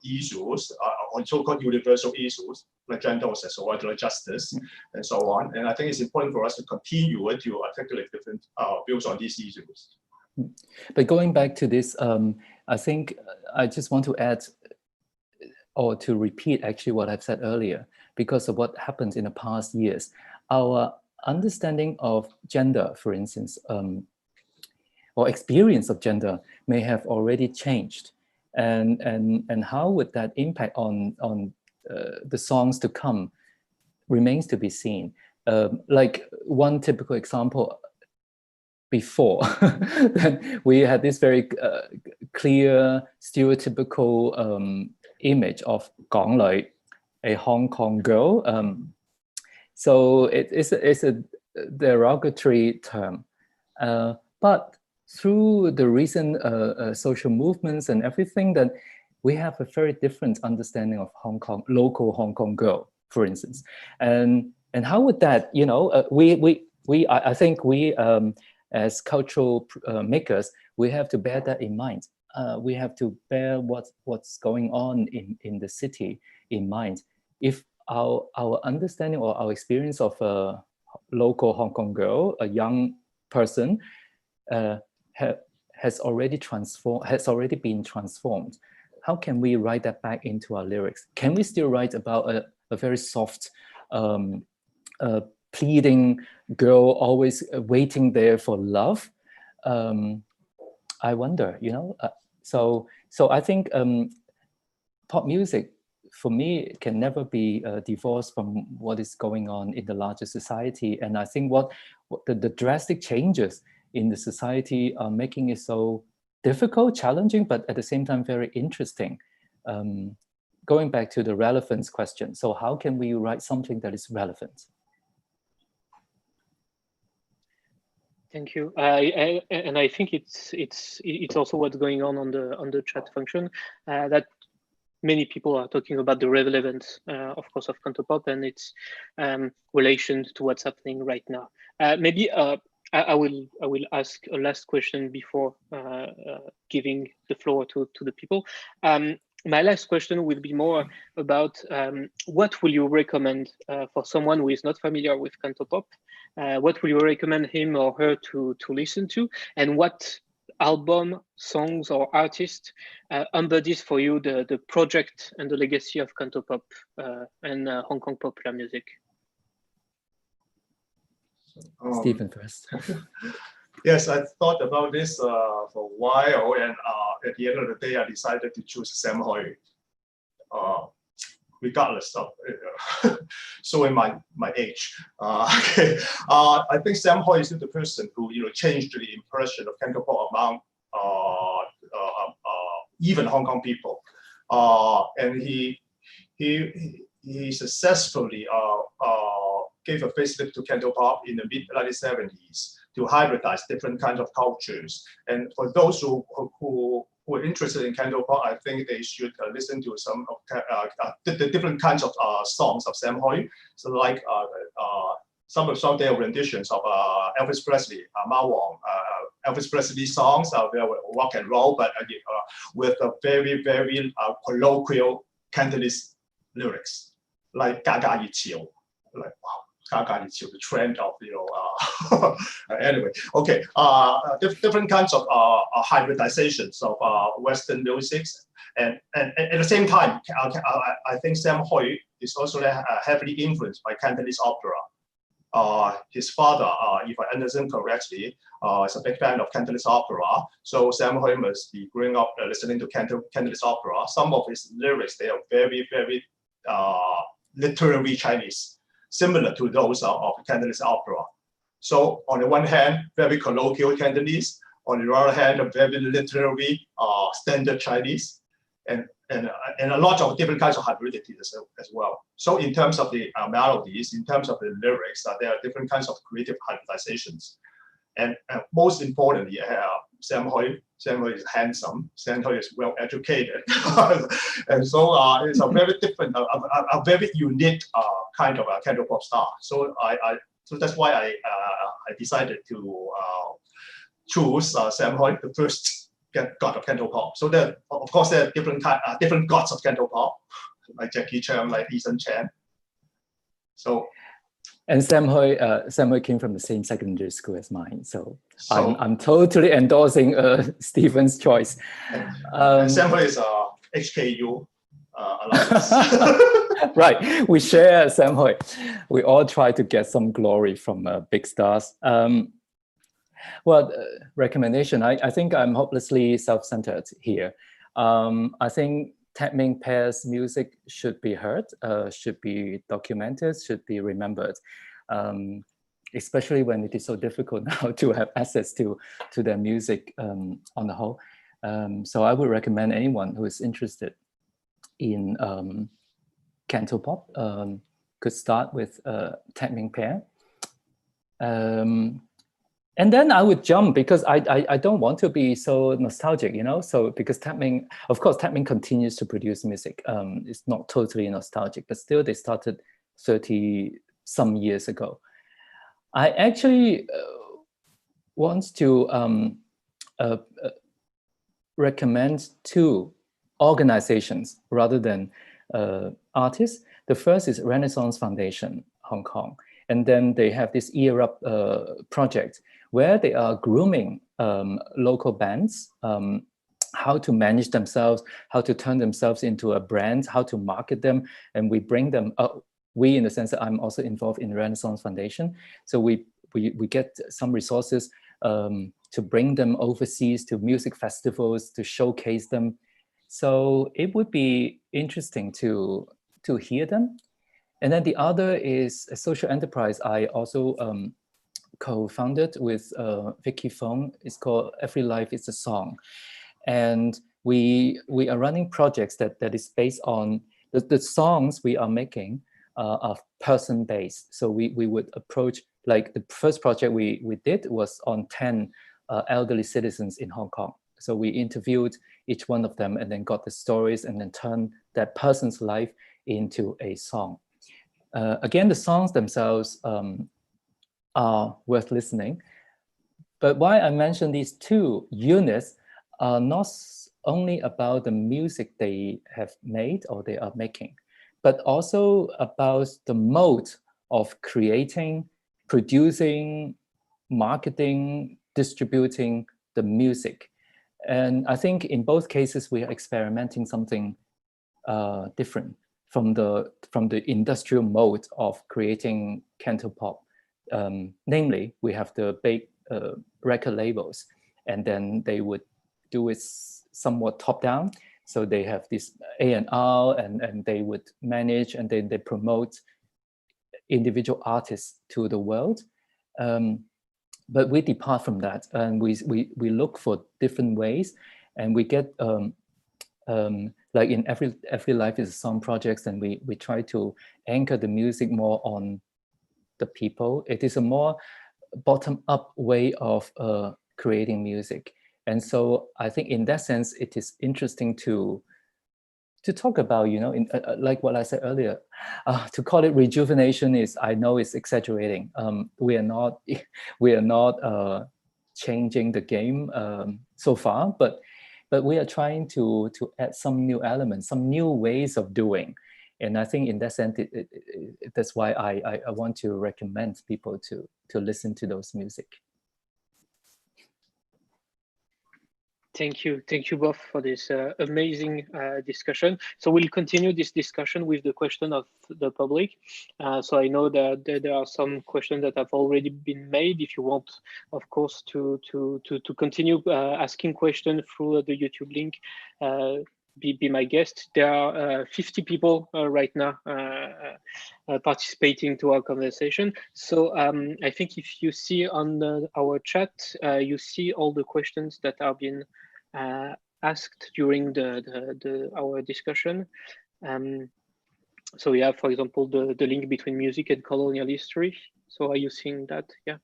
issues, on so-called universal issues like gender or sexual justice, and so on. And I think it's important for us to continue to articulate different views on these issues. But going back to this, I think I just want to add, or to repeat actually what I've said earlier, because of what happened in the past years. Our understanding of gender, for instance, or experience of gender may have already changed. And how would that impact on the songs to come remains to be seen. Like one typical example, before we had this very clear stereotypical image of Gong Lei, a Hong Kong girl. So it's a derogatory term, but through the recent social movements and everything, that we have a very different understanding of Hong Kong, local Hong Kong girl, for instance. And how would that, you know, I think we as cultural makers, we have to bear that in mind. We have to bear what's going on in the city in mind. If our understanding or our experience of a local Hong Kong girl, a young person, has already been transformed, how can we write that back into our lyrics? Can we still write about a very soft, pleading girl always waiting there for love? I wonder, you know. So I think pop music, for me, can never be divorced from what is going on in the larger society. And I think what the drastic changes in the society are making it so difficult, challenging, but at the same time very interesting. Going back to the relevance question, so how can we write something that is relevant? Thank you. And I think it's also what's going on the chat function, that many people are talking about the relevance, of course, of Cantopop and its relation to what's happening right now. Maybe I will ask a last question before giving the floor to the people. My last question will be more about what will you recommend for someone who is not familiar with Cantopop? What will you recommend him or her to listen to? And what album, songs, or artist embodies for you the project and the legacy of Cantopop and Hong Kong popular music? Stephen first. Yes, I thought about this for a while, and at the end of the day, I decided to choose Sam Hui, regardless of showing my age. Okay. I think Sam Hui is the person who changed the impression of Cantopop among even Hong Kong people, and he successfully gave a facelift to Cantopop in the mid-1970s to hybridize different kinds of cultures. And for those who are interested in Cantopop, I think they should listen to some of the different kinds of songs of Sam Hui. So like some of their renditions of Elvis Presley, Amar Wong, Elvis Presley songs, they were rock and roll, but with a very, very colloquial Cantonese lyrics, like Gaga Yi Qiu, like wow. The trend of anyway, okay, different kinds of hybridizations of Western music, and at the same time, I think Sam Hui is also heavily influenced by Cantonese opera. His father, if I understand correctly, is a big fan of Cantonese opera. So Sam Hui must be growing up listening to Cantonese opera. Some of his lyrics, they are very, very literary Chinese, similar to those of Cantonese opera. So on the one hand, very colloquial Cantonese. On the other hand, a very literary standard Chinese, and a lot of different kinds of hybridities as well. So in terms of the melodies, in terms of the lyrics, there are different kinds of creative hybridizations. And most importantly, Sam Hui is handsome. Sam Hui is well educated, and so it's a very different, a very unique kind of a Cantopop star. So so that's why I decided to choose Sam Hui, the first god of Cantopop. So there, of course, there are different gods of Cantopop, like Jackie Chan, like Ethan Chan. So. And Sam Hui came from the same secondary school as mine, so I'm totally endorsing Stephen's choice. And Sam Hui is HKU alumnus. Right, we share Sam Hui. We all try to get some glory from big stars. Well, recommendation, I think I'm hopelessly self-centered here. I think Tatming Pair's music should be heard, should be documented, should be remembered, especially when it is so difficult now to have access to their music on the whole. So I would recommend anyone who is interested in Cantopop could start with Tatming Pair. And then I would jump because I don't want to be so nostalgic, you know. So because Tatming, of course, Tatming continues to produce music. It's not totally nostalgic, but still they started 30 some years ago. I actually want to recommend two organizations rather than artists. The first is Renaissance Foundation, Hong Kong. And then they have this Ear Up project where they are grooming local bands, how to manage themselves, how to turn themselves into a brand, how to market them. And we bring them up. We, in the sense that I'm also involved in Renaissance Foundation. So we get some resources to bring them overseas to music festivals, to showcase them. So it would be interesting to hear them. And then the other is a social enterprise I also co-founded with Vicky Fong. It's called Every Life is a Song. And we are running projects that is based on the songs we are making are person-based. So we would approach, like the first project we did was on 10 elderly citizens in Hong Kong. So we interviewed each one of them and then got the stories and then turned that person's life into a song. Again, the songs themselves are worth listening. But why I mention these two units are not only about the music they have made or they are making, but also about the mode of creating, producing, marketing, distributing the music. And I think in both cases, we are experimenting something different from the industrial mode of creating Cantopop. Namely, we have the big record labels, and then they would do it somewhat top down. So they have this A&R and they would manage and then they promote individual artists to the world. But we depart from that and we look for different ways, and we get like in Every Life is a Song projects, and we try to anchor the music more on the people. It is a more bottom-up way of creating music. And so I think in that sense, it is interesting to talk about, you know, like what I said earlier, to call it rejuvenation is, I know it's exaggerating. We are not changing the game so far, but we are trying to add some new elements, some new ways of doing. And I think in that sense, that's why I want to recommend people to listen to those music. Thank you both for this amazing discussion. So we'll continue this discussion with the question of the public. So I know that there are some questions that have already been made. If you want, of course, to continue asking questions through the YouTube link, be my guest. There are 50 people right now participating to our conversation. So I think if you see on our chat, you see all the questions that are being asked during our discussion. So we have, for example, the link between music and colonial history. So are you seeing that? Yeah.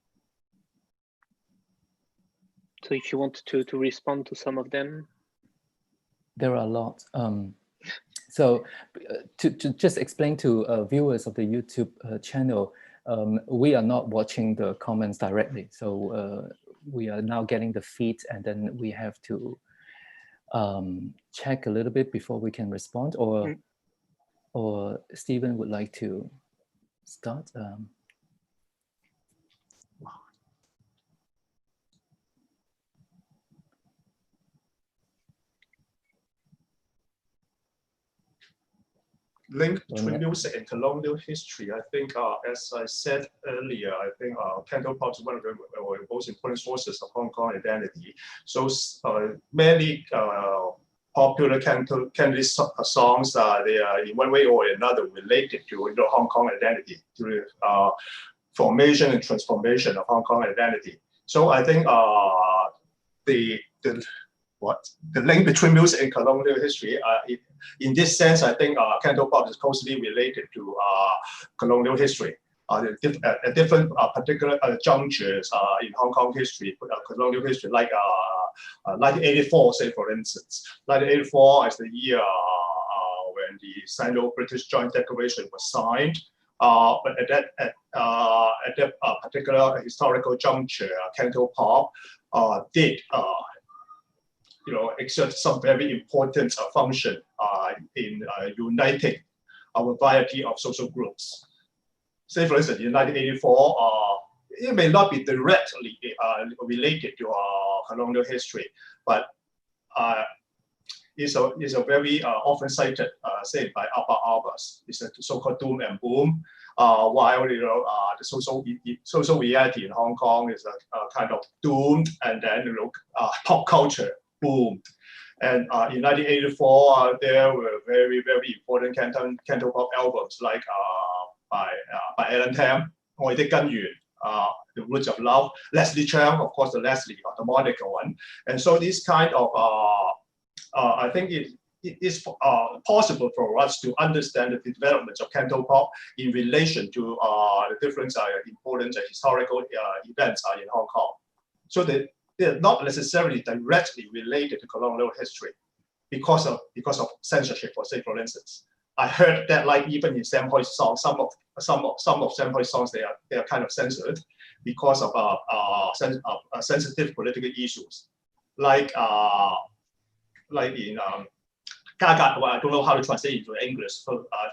So if you want to respond to some of them. There are a lot. So to just explain to viewers of the YouTube channel, we are not watching the comments directly. So we are now getting the feed, and then we have to check a little bit before we can respond, or Stephen would like to start? Link between music and colonial history. I think, as I said earlier, I think Cantopop is one of the most important sources of Hong Kong identity. So many popular Cantonese songs, they are in one way or another related to Hong Kong identity, to the formation and transformation of Hong Kong identity. So I think the link between music and colonial history, in this sense, I think Cantopop is closely related to colonial history. At different particular junctures in Hong Kong history, colonial history, like 1984, say for instance. 1984 is the year when the Sino-British Joint Declaration was signed. But at that particular historical juncture, Cantopop did exert some very important function in uniting a variety of social groups. Say, for instance, in 1984, it may not be directly related to colonial history, but it's a very often cited saying by Amar. It's a so-called doom and boom. While the social reality in Hong Kong is a kind of doomed, and then pop culture boomed. And in 1984, there were very, very important Cantopop albums like by Alan Tam, Ngoi De Gen Yuan, The Roots of Love, Leslie Chang, of course, the Leslie, the Monica one. And so this kind of, I think it is possible for us to understand the developments of Cantopop in relation to the different important historical events in Hong Kong. So they're not necessarily directly related to colonial history because of censorship. For instance, I heard that like even in Sam Hoi's songs, some of Sam Hoi's songs they are kind of censored because of sensitive political issues, like in Gaga. Well, I don't know how to translate into English, so I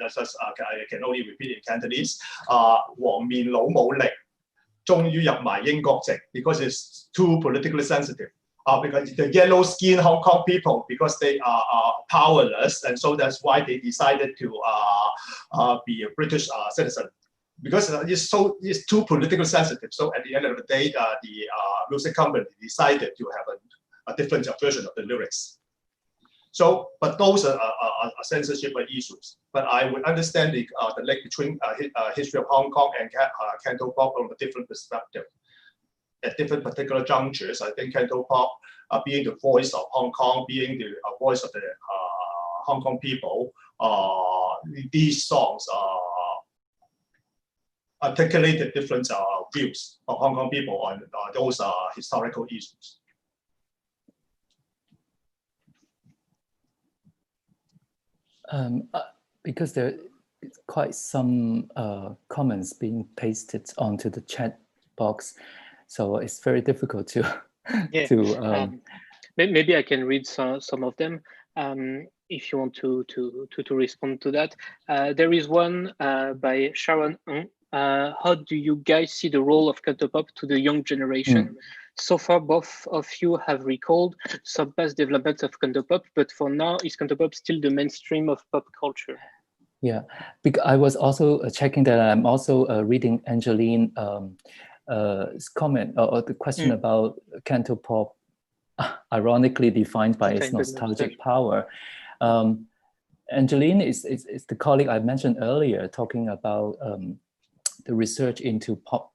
can only repeat in Cantonese. 黃面佬冇力，終於入埋英國籍 because it's too politically sensitive. Because the yellow skinned Hong Kong people, because they are powerless, and so that's why they decided to be a British citizen. Because it's too politically sensitive. So at the end of the day, the music company decided to have a different version of the lyrics. So, but those are censorship issues. But I would understand the link between history of Hong Kong and Cantopop from a different perspective. At different particular junctures, I think Cantopop, being the voice of Hong Kong, being the voice of the Hong Kong people, these songs articulate the different views of Hong Kong people on those historical issues. Because there are quite some comments being pasted onto the chat box, so it's very difficult to. Maybe I can read some of them if you want to respond to that. There is one by Sharon. How do you guys see the role of Cantopop to the young generation? So far, both of you have recalled some past developments of Cantopop, but for now, is Cantopop still the mainstream of pop culture? Yeah, because I was also checking that. I'm also reading Angeline's comment or the question about Cantopop, ironically defined by its nostalgic power. Angeline is the colleague I mentioned earlier, talking about the research into pop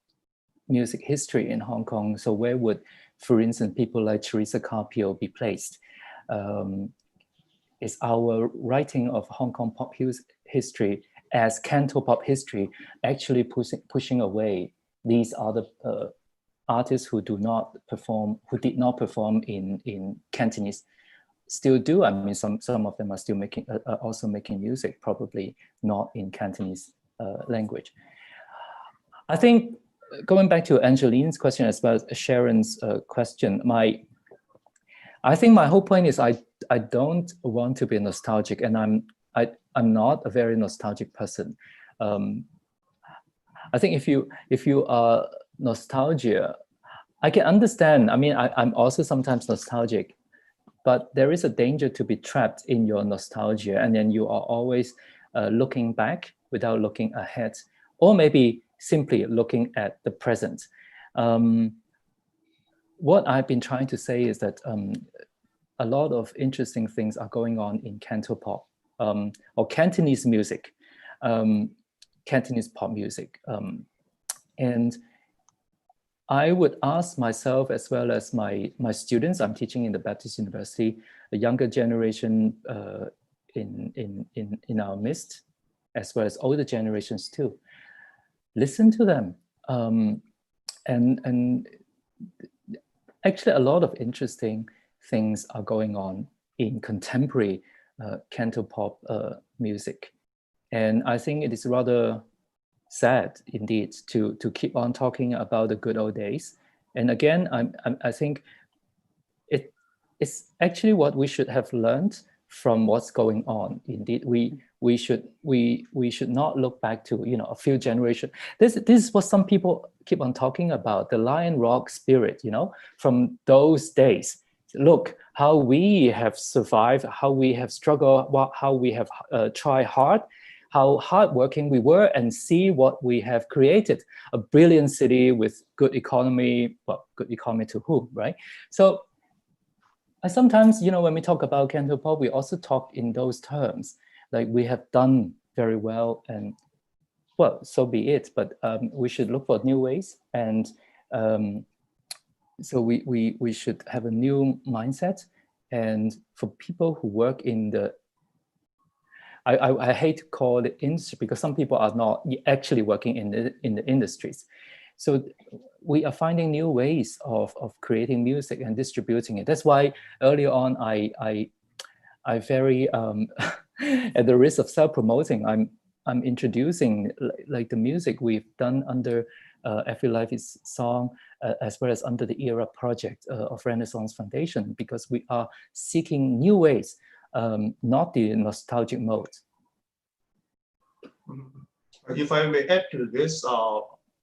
music history in Hong Kong. So where would, for instance, people like Teresa Carpio be placed? Is our writing of Hong Kong pop history as Cantopop history actually pushing away these other artists who did not perform in Cantonese? Still do. I mean, some of them are still also making music, probably not in Cantonese language. I think going back to Angeline's question as well as Sharon's question, I think my whole point is I don't want to be nostalgic, and I'm not a very nostalgic person. I think if you are nostalgia, I can understand. I mean, I'm also sometimes nostalgic, but there is a danger to be trapped in your nostalgia, and then you are always looking back without looking ahead, or maybe simply looking at the present. What I've been trying to say is that a lot of interesting things are going on in Cantopop, or Cantonese music, Cantonese pop music. And I would ask myself, as well as my students, I'm teaching in the Baptist University, the younger generation in our midst, as well as older generations too. Listen to them. And actually a lot of things are going on in contemporary Cantopop music. And I think it is rather sad indeed to keep on talking about the good old days. And again, I think it's actually what we should have learned from what's going on. Indeed, we should not look back to a few generations. This is what some people keep on talking about, the Lion Rock spirit, from those days. Look how we have survived, how we have struggled, how we have tried hard, how hardworking we were, and see what we have created. A brilliant city with good economy, well, good economy to whom, right? So I sometimes, when we talk about Cantopop, we also talk in those terms, like we have done very well, and well, so be it, but we should look for new ways. And so we should have a new mindset. And for people who work in the, I hate to call it industry, because some people are not actually working in the industries. So we are finding new ways of creating music and distributing it. That's why earlier on, I very, at the risk of self-promoting, I'm introducing like the music we've done under Every Life is Song, as well as under the ERA project of Renaissance Foundation, because we are seeking new ways, not the nostalgic mode. If I may add to this,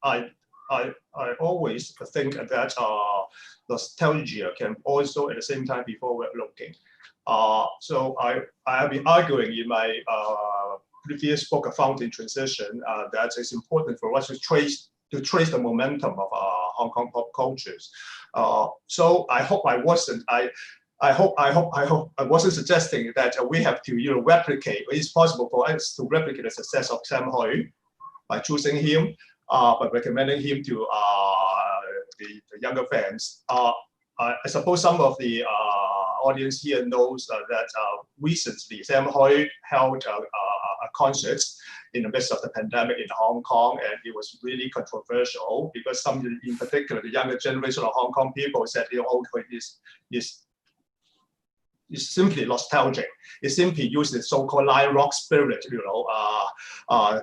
I always think that nostalgia can also at the same time be forward-looking. So I have been arguing in my previous book, A Fountain Transition, that it's important for us to trace the momentum of Hong Kong pop cultures. So I hope I wasn't. I hope I wasn't suggesting that we have to replicate. It's possible for us to replicate the success of Sam Hui by choosing him, by recommending him to the younger fans. I suppose some of the audience here knows that recently Sam Hui held a concert in the midst of the pandemic in Hong Kong, and it was really controversial because some, in particular, the younger generation of Hong Kong people said the old Hui is simply nostalgic. It simply uses the so-called Lion Rock spirit,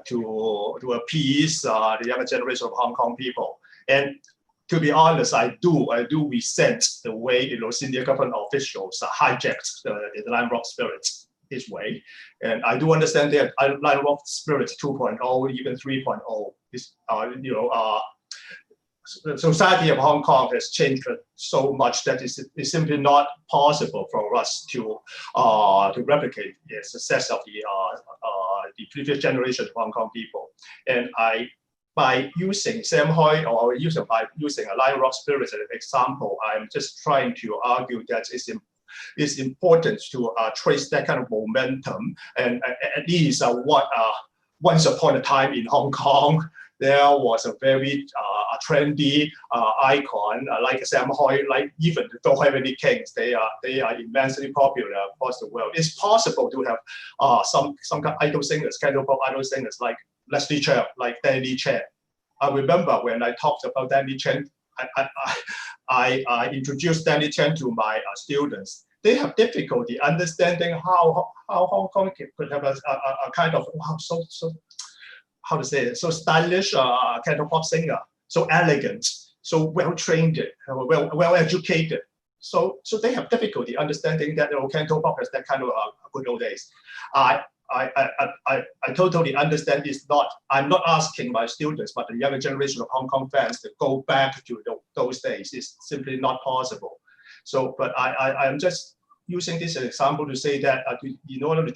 to appease the younger generation of Hong Kong people. And to be honest, I do resent the way senior government officials hijacked the Lion Rock spirit this way. And I do understand that Lion Rock spirit 2.0, even 3.0 is the society of Hong Kong has changed so much that it's simply not possible for us to replicate the success of the previous generation of Hong Kong people. And by using Sam Hui or by using a Lion Rock spirit as an example, I'm just trying to argue that it's important to trace that kind of momentum, and at least once upon a time in Hong Kong, there was a very trendy icon like Sam Hui, like even the Don't Have Any Kings. They are immensely popular across the world. It's possible to have some kind of idol singers, Cantopop idol singers like Leslie Chow, like Danny Chan. I remember when I talked about Danny Chan, I introduced Danny Chan to my students. They have difficulty understanding how Hong Kong could have a kind of how to say it, so stylish Cantopop singer, so elegant, so well trained, well educated. So they have difficulty understanding that Cantopop has that kind of good old days. I totally understand. I'm not asking my students, but the younger generation of Hong Kong fans to go back to those days. It's simply not possible. So, but I'm just using this as an example to say that in order to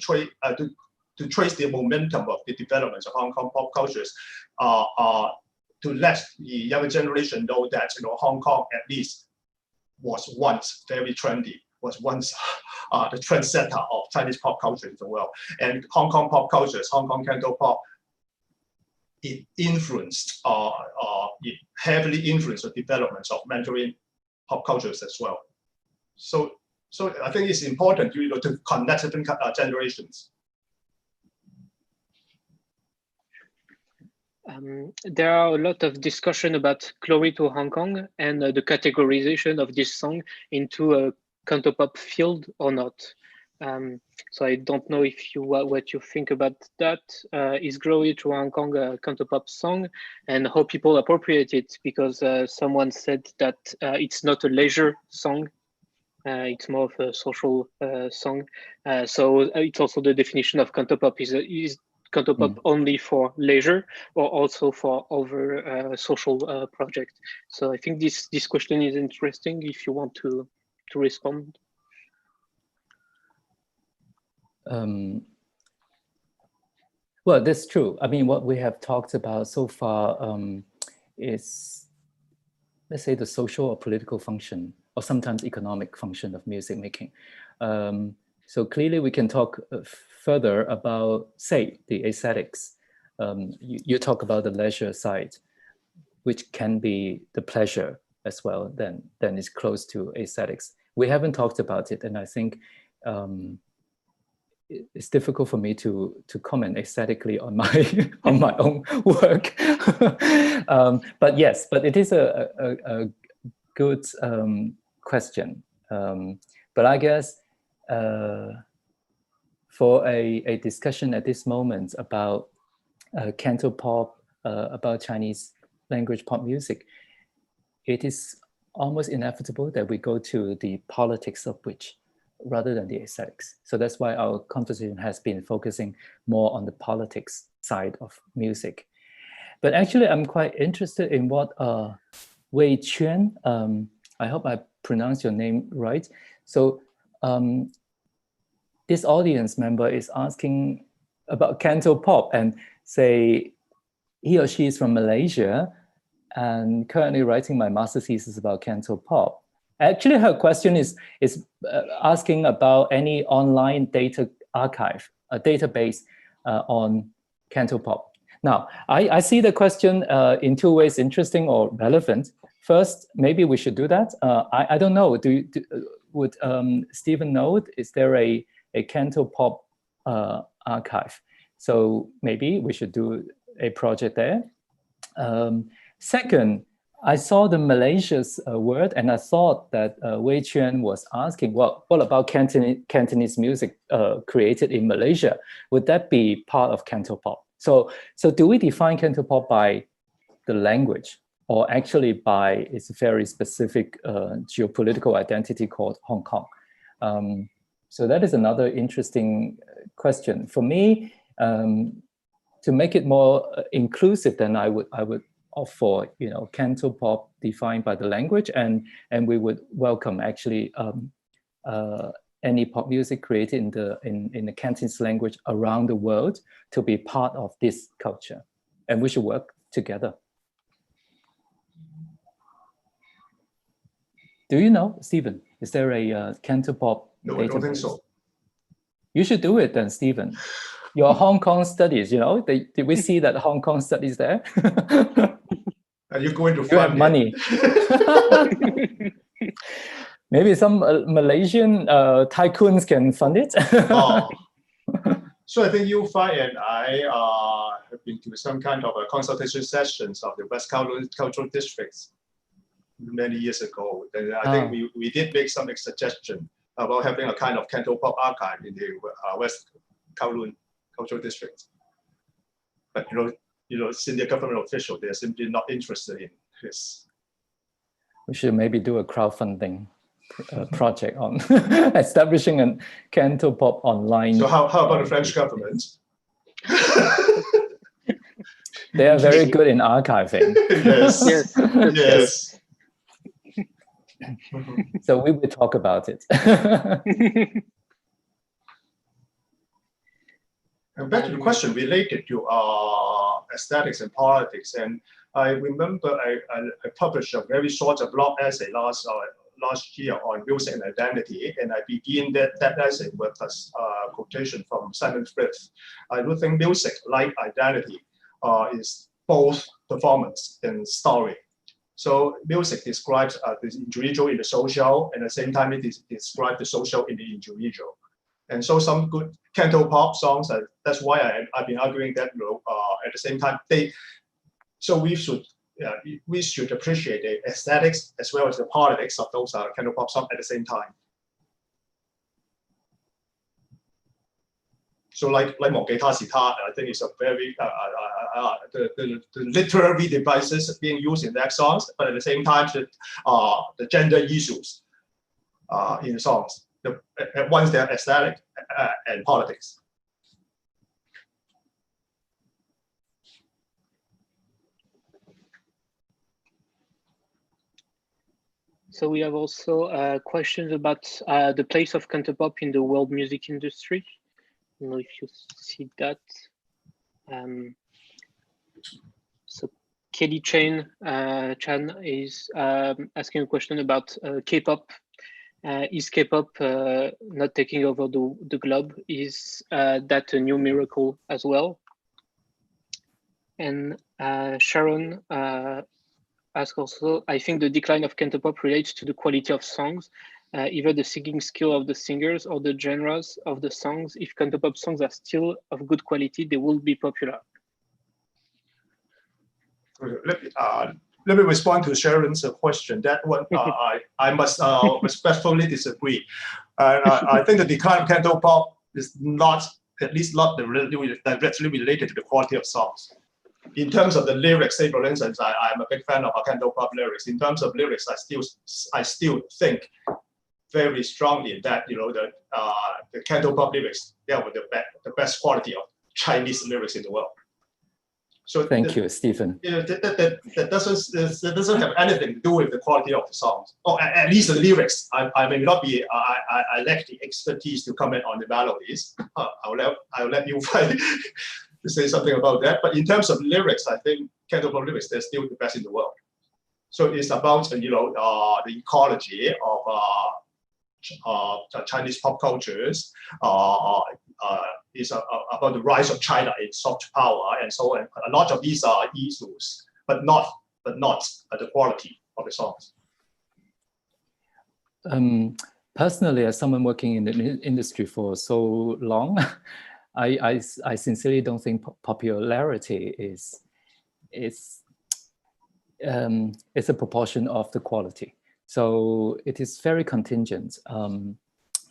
trace the momentum of the developments of Hong Kong pop cultures, to let the younger generation know that Hong Kong at least was once very trendy, was once the trendsetter of Chinese pop culture in the world. And Hong Kong pop cultures, Hong Kong Cantopop, it influenced, it heavily influenced the developments of Mandarin pop cultures as well. So I think it's important to connect different generations. There are a lot of discussion about Glory to Hong Kong and the categorization of this song into a Cantopop field or not. So I don't know if what you think about that. Is Glory to Hong Kong a Cantopop song, and how people appropriate it? Because someone said that it's not a leisure song. It's more of a social song. So it's also the definition of Cantopop is Cantopop only for leisure or also for other social project. So I think this question is interesting if you want to respond. Well, that's true. I mean, what we have talked about so far is, let's say, the social or political function, or sometimes economic function of music making. So clearly we can talk further about, say, the aesthetics. You talk about the leisure side, which can be the pleasure as well, then it's close to aesthetics. We haven't talked about it, and I think it's difficult for me to comment aesthetically on my on my own work. But yes, but it is a good question. But I guess for a discussion at this moment about Cantopop, about Chinese language pop music, it is almost inevitable that we go to the politics of which, rather than the aesthetics. So that's why our conversation has been focusing more on the politics side of music. But actually, I'm quite interested in what Wei Chuan, I hope I pronounced your name right. So this audience member is asking about Cantopop and say he or she is from Malaysia and currently writing my master thesis about Cantopop. Actually, her question is asking about any online data archive, a database on Cantopop. Now, I see the question in two ways, interesting or relevant. First, maybe we should do that. I don't know. Would Stephen know? Is there a Cantopop archive? So maybe we should do a project there. Second, I saw the Malaysia's word, and I thought that Wei Chuan was asking, well, what about Cantonese music created in Malaysia? Would that be part of Cantopop? So do we define Cantopop by the language, or actually by its very specific geopolitical identity called Hong Kong? So that is another interesting question. For me, to make it more inclusive, then I would opt for Cantopop defined by the language, and we would welcome actually any pop music created in the Cantonese language around the world to be part of this culture, and we should work together. Do you know, Stephen? Is there a Cantopop No, database? I don't think so. You should do it then, Stephen. Your Hong Kong studies, did we see that Hong Kong studies there? Are you going to you have money? Maybe some Malaysian tycoons can fund it. So I think Yiu-Fai and I have been to some kind of a consultation sessions of the West Kowloon Cultural Districts many years ago. And I think we did make some suggestion about having a kind of Cantopop archive in the West Kowloon Cultural District. But senior government officials, they're simply not interested in this. We should maybe do a crowdfunding. project on establishing a Cantopop online. So how about the French government? They are very good in archiving. Yes. Yes. So we will talk about it. And back to the question related to aesthetics and politics, and I remember I published a very short blog essay last year on music and identity, and I begin that essay with a quotation from Simon Frith. I do think music, like identity, is both performance and story. So music describes the individual in the social, and at the same time it describes the social in the individual. And so some good Cantopop songs, that's why I've been arguing that, at the same time, so we should appreciate the aesthetics as well as the politics of those Cantopop songs at the same time. So like Mo Guitar Sitar, I think it's a very the literary devices being used in that songs, but at the same time the gender issues in the songs. At once they're aesthetic and politics. So we have also questions about the place of Cantopop in the world music industry. I don't know if you see that. So Kelly Chan is asking a question about K-pop. Is K-pop not taking over the globe? Is that a new miracle as well? And Sharon asks also, I think the decline of Cantopop relates to the quality of songs, either the singing skill of the singers or the genres of the songs. If Cantopop songs are still of good quality, they will be popular. Let me respond to Sharon's question. That one, I must respectfully disagree. I think the decline of Cantopop is not, at least not directly related to the quality of songs. In terms of the lyrics, say for instance, I'm a big fan of Cantopop lyrics. In terms of lyrics, I still think very strongly that the Cantopop lyrics, they are the best quality of Chinese lyrics in the world. So thank you, Stephen. That doesn't have anything to do with the quality of the songs, or at least the lyrics. I may not be. I lack the expertise to comment on the melodies. I'll let Yiu-Fai to say something about that. But in terms of lyrics, I think Cantopop lyrics, they're still the best in the world. So it's about the ecology of Chinese pop cultures. Is about the rise of China in soft power and so on. A lot of these are issues, but not the quality of the songs. Personally, as someone working in the industry for so long, I sincerely don't think popularity is a proportion of the quality. So it is very contingent.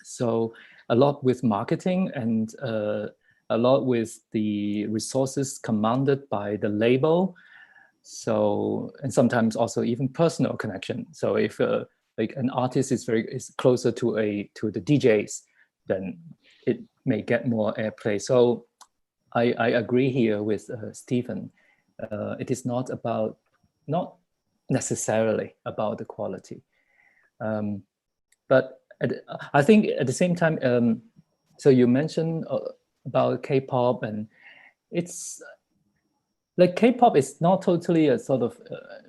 So a lot with marketing and a lot with the resources commanded by the label. So, and sometimes also even personal connection. So if like an artist is closer to the DJs, then it may get more airplay. So I agree here with Stephen. It is not necessarily about the quality. But I think at the same time, so you mentioned about K-pop, and it's like K-pop is not totally a sort of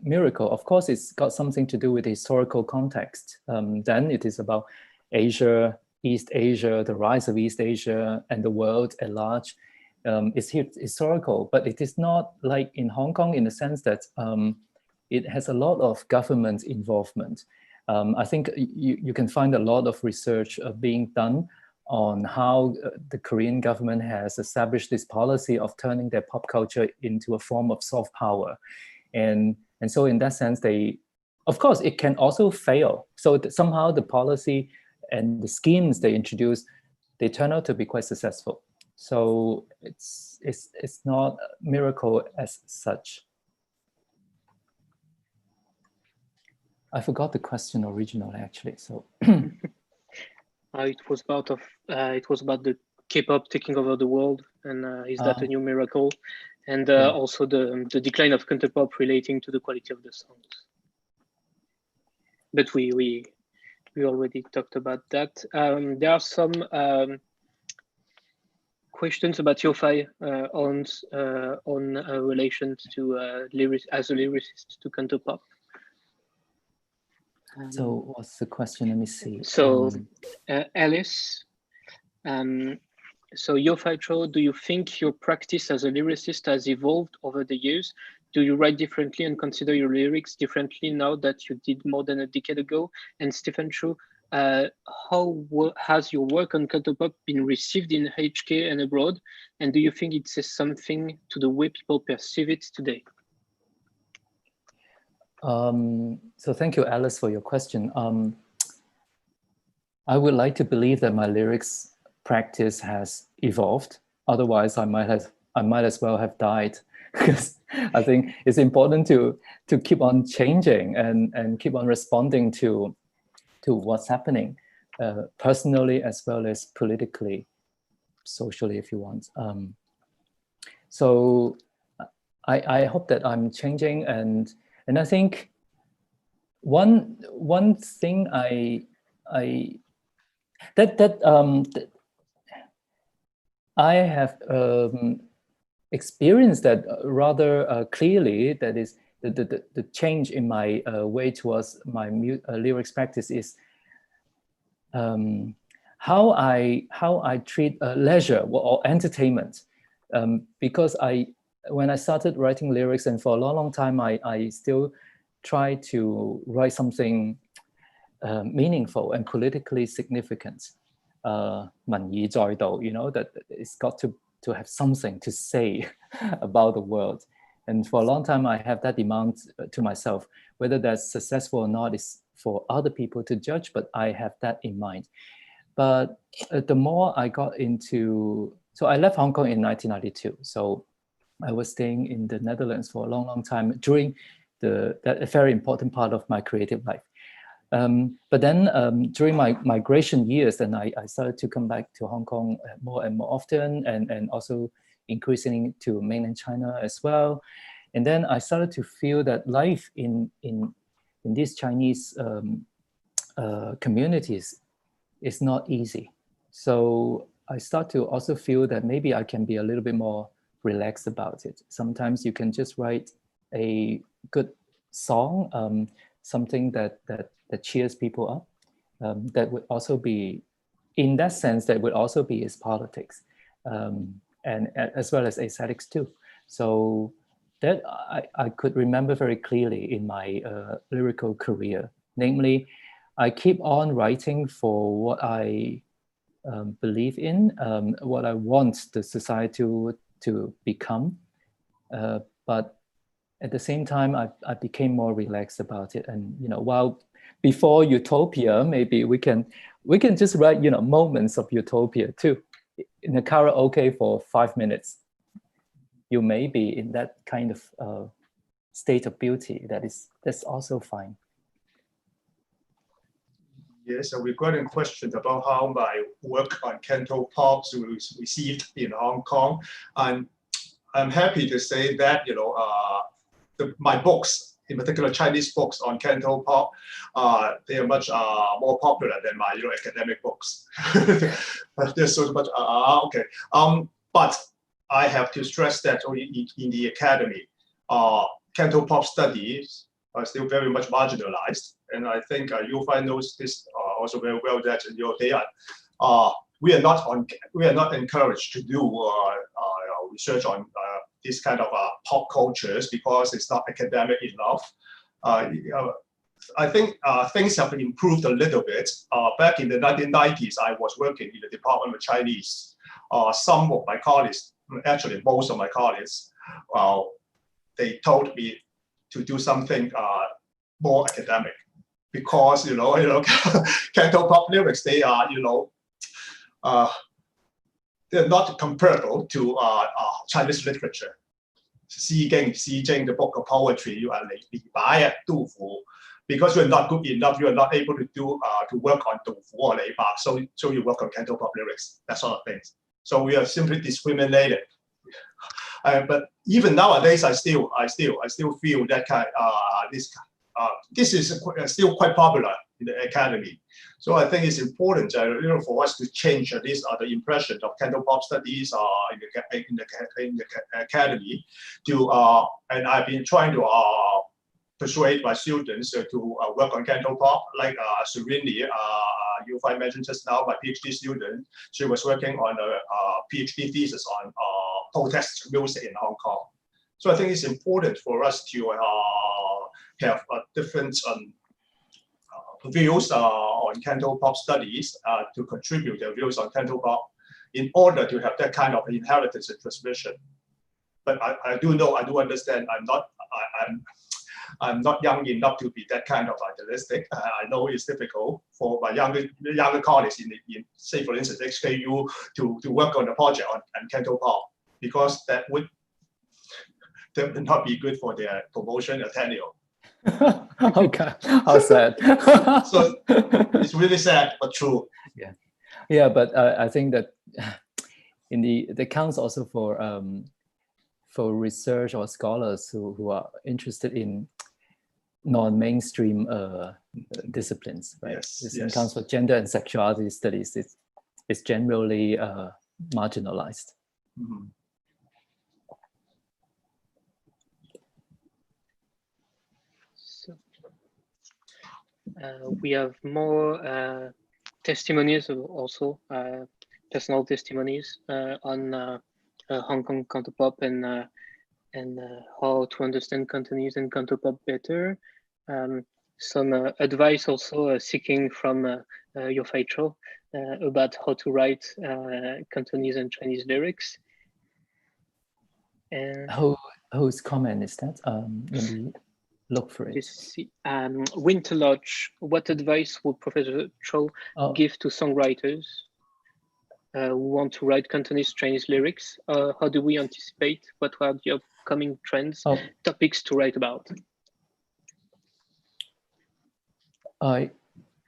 miracle. Of course, it's got something to do with the historical context. Then it is about Asia, East Asia, the rise of East Asia and the world at large. It's historical, but it is not like in Hong Kong in the sense that it has a lot of government involvement. I think you can find a lot of research being done on how the Korean government has established this policy of turning their pop culture into a form of soft power. And so in that sense, of course, it can also fail. So somehow the policy and the schemes they introduce, they turn out to be quite successful. So it's not a miracle as such. I forgot the question originally, actually. So it was about the K-pop taking over the world, and is that a new miracle? And also the decline of Cantopop relating to the quality of the songs. But we already talked about that. There are some questions about Yiu-Fai on relations to as a lyricist to Cantopop. So what's the question? Let me see. So Alice, so Yiu-Fai Chow, do you think your practice as a lyricist has evolved over the years? Do you write differently and consider your lyrics differently now that you did more than a decade ago? And Stephen Chu, how has your work on Cantopop been received in HK and abroad? And do you think it says something to the way people perceive it today? So thank you, Alice, for your question. I would like to believe that my lyrics practice has evolved. Otherwise, I might as well have died, because I think it's important to keep on changing and keep on responding to what's happening, personally as well as politically, socially, if you want. So I hope that I'm changing, and I think one thing I have experienced that rather clearly, that is the change in my way towards my lyrics practice is how I treat leisure or entertainment, because when I started writing lyrics, and for a long time I still try to write something meaningful and politically significant, 民意在道, that it's got to have something to say about the world. And for a long time, I have that demand to myself. Whether that's successful or not is for other people to judge, but I have that in mind. But the more I got into, so I left Hong Kong in 1992. So I was staying in the Netherlands for a long time during that very important part of my creative life. But then during my migration years, then I started to come back to Hong Kong more and more often, and also increasing to mainland China as well. And then I started to feel that life in these Chinese communities is not easy. So I start to also feel that maybe I can be a little bit more relaxed about it. Sometimes you can just write a good song, something that cheers people up. That would also be, in that sense, that would also be its politics, and as well as aesthetics too. So that I could remember very clearly in my lyrical career. Namely, I keep on writing for what I believe in, what I want the society to become, but at the same time, I became more relaxed about it. And while before utopia, maybe we can just write moments of utopia too, in a karaoke for 5 minutes. You may be in that kind of state of beauty. That's also fine. Yes, we got a question about how my work on Cantopop was received in Hong Kong, and I'm happy to say that my books, in particular Chinese books on Cantopop, they are much more popular than my academic books. There's so much okay. But I have to stress that in the academy, Cantopop studies are still very much marginalized, and I think Yiu-Fai knows this also very well. That we are not encouraged to do research on this kind of pop cultures because it's not academic enough. I think things have improved a little bit. Back in the 1990s, I was working in the Department of Chinese. Some of my colleagues, actually most of my colleagues, they told me to do something more academic, because Cantopop lyrics, they are they're not comparable to Chinese literature. the book of poetry, you are like because you're not good enough, you are not able to do to work on 杜甫 or 李白, so you work on Cantopop lyrics, that sort of things. So we are simply discriminated. But even nowadays, I still feel that this is still quite popular in the academy. So I think it's important, for us to change the impression of Cantopop studies in the academy. And I've been trying to persuade my students to work on Cantopop, like Surini, Yiu-Fai mentioned just now, my PhD student. She was working on a PhD thesis on protest music in Hong Kong. So I think it's important for us to have different views on Cantopop studies, to contribute their views on Cantopop in order to have that kind of inheritance and transmission. But I do understand I'm not young enough to be that kind of idealistic. I know it's difficult for my younger colleagues in say for instance HKBU to work on a project on Cantopop, because that would not be good for their promotion or tenure. Okay, how sad. So it's really sad but true. Yeah, but I think that in the counts also for research or scholars who are interested in non-mainstream disciplines, right? This counts for gender and sexuality studies. It's generally marginalized. Mm-hmm. We have more testimonies also, personal testimonies on Hong Kong Cantopop and how to understand Cantonese and Cantopop better. Some advice also seeking from Yiu-Fai Chow about how to write Cantonese and Chinese lyrics. And whose comment is that? Let me look for it. Winter Lodge, what advice would Professor Chow give to songwriters who want to write Cantonese Chinese lyrics? How do we anticipate? What are the upcoming trends, topics to write about? I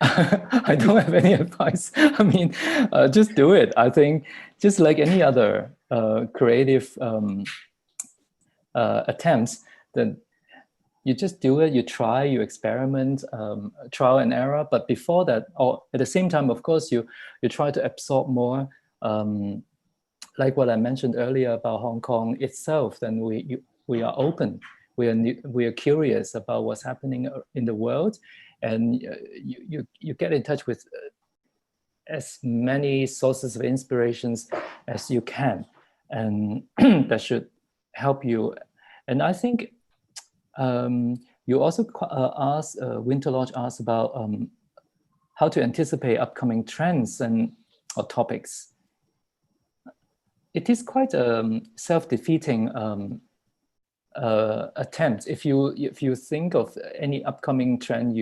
don't have any advice. I mean, just do it. I think just like any other creative attempts, then you just do it, you try, you experiment, trial and error. But before that, or at the same time, of course, you try to absorb more, like what I mentioned earlier about Hong Kong itself. Then we are open, we are curious about what's happening in the world, and you get in touch with as many sources of inspirations as you can, and that should help you. And I think you also asked, Winter Lodge asked about how to anticipate upcoming trends or topics. It is quite a self-defeating attempt. If you think of any upcoming trend,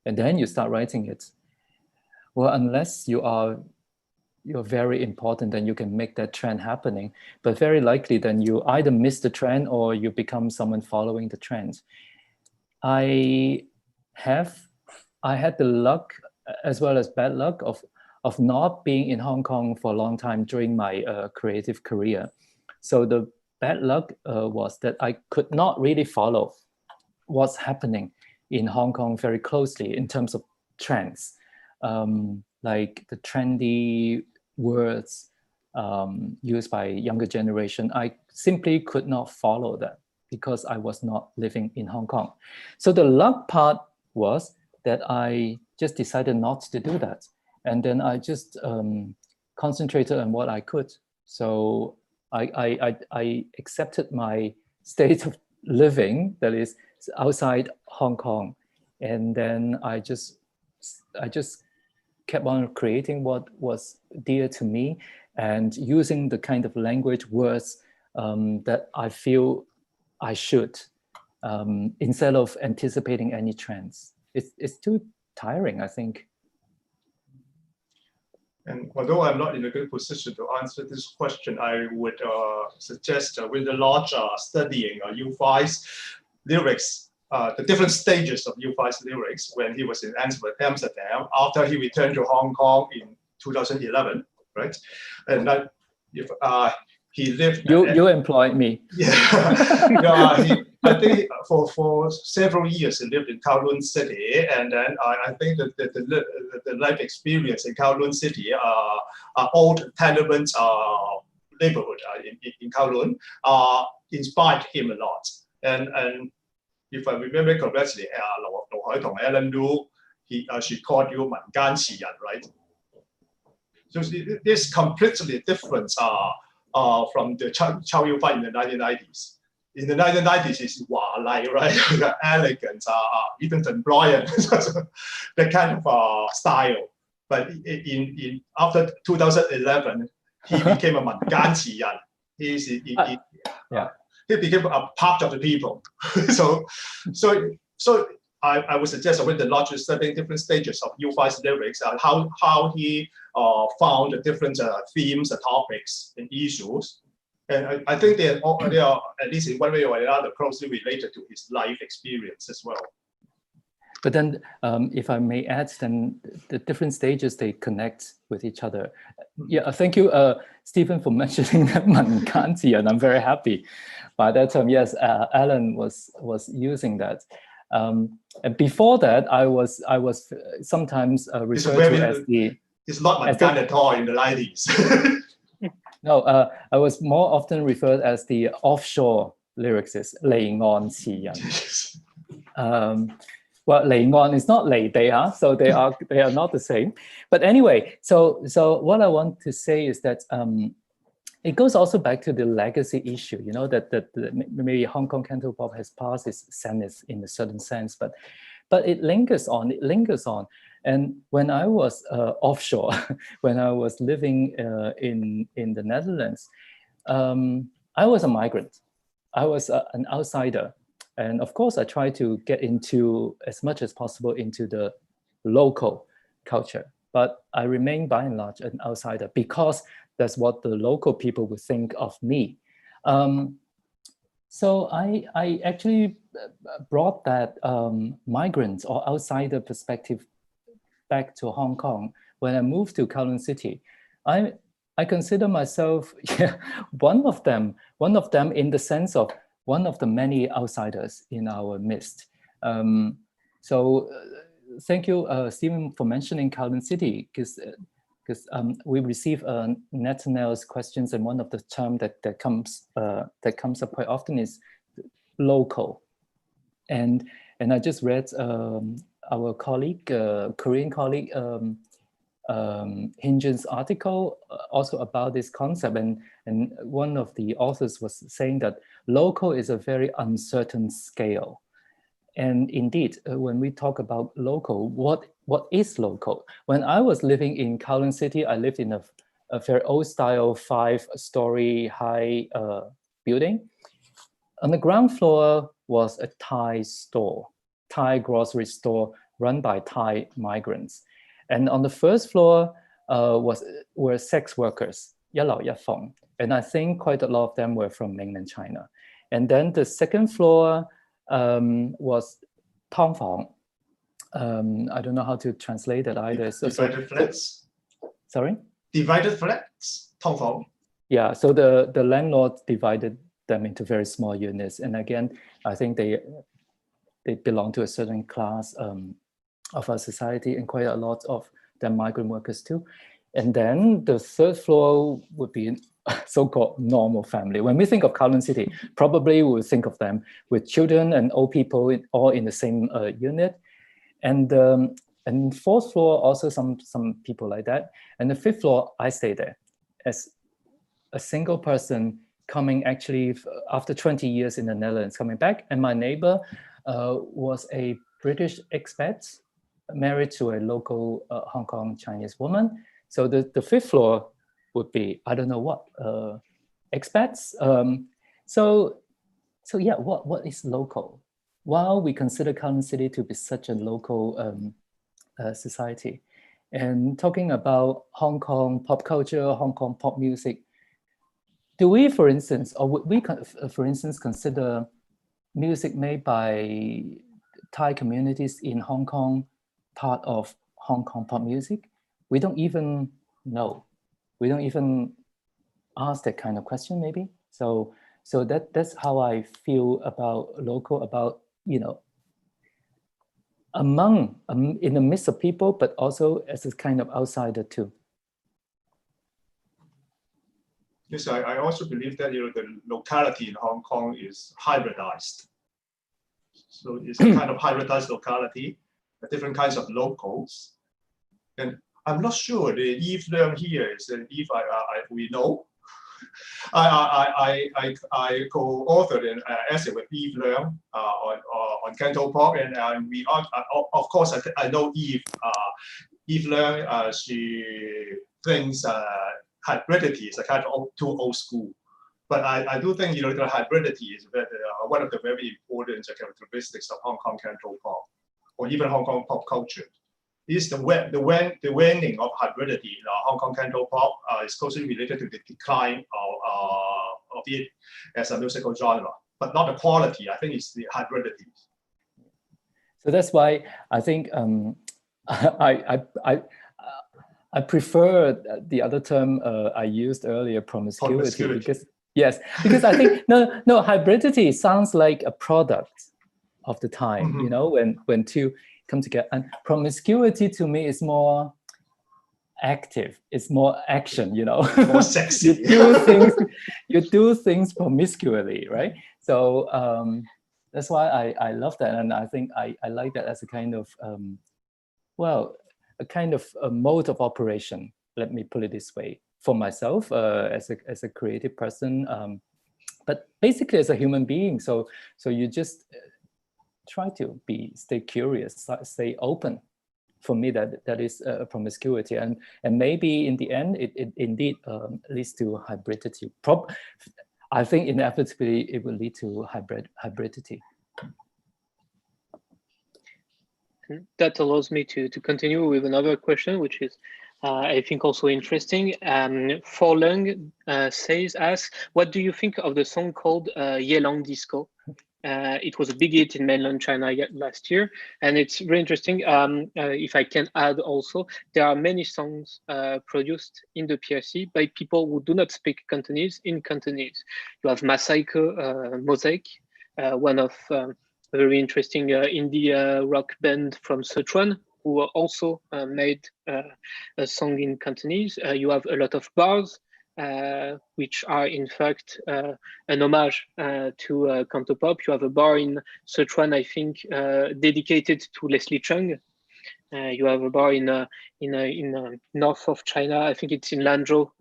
and then you start writing it. Well, unless you're very important, then you can make that trend happening. But very likely, then you either miss the trend or you become someone following the trend. I had the luck as well as bad luck of not being in Hong Kong for a long time during my creative career. So the bad luck was that I could not really follow what's happening in Hong Kong very closely in terms of trends. Like the trendy words used by younger generation, I simply could not follow that because I was not living in Hong Kong. So the luck part was that I just decided not to do that. And then I just concentrated on what I could. So I accepted my state of living, that is outside Hong Kong. And then I just kept on creating what was dear to me and using the kind of language, words that I feel I should, instead of anticipating any trends. It's too tiring, I think. And although I'm not in a good position to answer this question, I would suggest with the large studying Yiu-Fai's lyrics, the different stages of Yiu-Fai's lyrics when he was in Amsterdam after he returned to Hong Kong in 2011, right? And that if he lived. You employed me. Yeah, I think for several years he lived in Kowloon City, and then I think that the life experience in Kowloon City, old tenement neighborhood in Kowloon, inspired him a lot. And if I remember correctly, Lu Hai Tong Alan Lu, she called you 民間詞人, right? So this completely different from the Chow Yiu-Fai in the 1990s. In the 1990s, it's Wai, right? Elegant, even flamboyant, that kind of style. But in after 2011, he became a 民間詞人. He became a part of the people. so I would suggest with the larger studying different stages of Yiu-Fai's lyrics, how he found the different themes, topics, and issues. And I think they are, at least in one way or another, closely related to his life experience as well. But then, if I may add, then the different stages, they connect with each other. Yeah, thank you, Stephen, for mentioning that 民間詞人. I'm very happy by that term. Yes, Alan was using that. And before that, I was sometimes referred to as the. It's not 民間at all in the 90s. No, I was more often referred as the offshore lyricist, 離岸詞人. Well, 離岸is not 離地, so they are not the same. But anyway, so what I want to say is that it goes also back to the legacy issue, that maybe Hong Kong Cantopop has passed its zenith in a certain sense, but it lingers on. And when I was offshore, when I was living in the Netherlands, I was a migrant. I was an outsider. And of course, I tried to get into, as much as possible, into the local culture. But I remain by and large an outsider because that's what the local people would think of me. So I actually brought that migrant or outsider perspective back to Hong Kong when I moved to Kowloon City. I consider myself one of them in the sense of one of the many outsiders in our midst. So thank you, Stephen, for mentioning Kowloon City, because we receive Nathanel's questions, and one of the terms that comes up quite often is local. And I just read our colleague, Korean colleague, Hingen's article also about this concept, and one of the authors was saying that local is a very uncertain scale. And indeed, when we talk about local, what is local? When I was living in Kowloon City, I lived in a very old style 5-story high building. On the ground floor was a Thai store, Thai grocery store run by Thai migrants. And on the first floor were sex workers, 一樓一鳳, and I think quite a lot of them were from mainland China. And then the second floor was 劏房. I don't know how to translate that either. Divided flats? Sorry? Divided flats, 劏房. Yeah, so the landlord divided them into very small units. And again, I think they belong to a certain class of our society, and quite a lot of them migrant workers too. And then the third floor would be so-called normal family. When we think of Kowloon City, probably we would think of them with children and old people all in the same unit. And fourth floor, also some people like that. And the fifth floor, I stay there as a single person coming actually after 20 years in the Netherlands, coming back. And my neighbor was a British expat married to a local Hong Kong Chinese woman. So the fifth floor would be, I don't know what, expats. So yeah, what is local? While we consider Kowloon City to be such a local society, And talking about Hong Kong pop culture, Hong Kong pop music, do we, for instance, or would we, for instance, consider music made by Thai communities in Hong Kong part of Hong Kong pop music? We don't even know. We don't even ask that kind of question, maybe. So that's how I feel about local, about, you know, among, in the midst of people, but also as a kind of outsider too. Yes, I also believe that, you know, the locality in Hong Kong is hybridized. So it's a kind of hybridized locality, different kinds of locals. And I'm not sure the Eve Leung here is an Eve we know. I co-authored an essay with Eve Leung on Cantopop, and we are, of course, I know Eve. Eve Leung, she thinks hybridity is a kind of too old school. But I do think, you know, the hybridity is one of the very important characteristics of Hong Kong Cantopop, or even Hong Kong pop culture. Is the waning of hybridity in Hong Kong Cantopop is closely related to the decline of it as a musical genre, but not the quality. I think it's the hybridity. So that's why I think I prefer the other term I used earlier, promiscuity. Because I think no, hybridity sounds like a product of the time. You know, when two come together, and promiscuity to me is more active. It's more action. You know, more sexy. you do things promiscuously, right? So that's why I love that, and I think I like that as a kind of a kind of a mode of operation. Let me put it this way, for myself as a creative person, but basically as a human being. So you just try to stay curious, stay open. For me, that is promiscuity, and maybe in the end, it indeed leads to hybridity. I think inevitably it will lead to hybridity. That allows me to continue with another question, which is, I think, also interesting. Forlung asks, what do you think of the song called Yelang Disco? It was a big hit in mainland China last year, and it's very interesting. If I can add also, there are many songs produced in the PRC by people who do not speak Cantonese in Cantonese. You have Masaiko Mosaic, one of a very interesting indie rock band from Sichuan, who also made a song in Cantonese. You have a lot of bars, which are in fact an homage to Cantopop. You have a bar in Sichuan, I think, dedicated to Leslie Chung. You have a bar in north of China. I think it's in Lanzhou,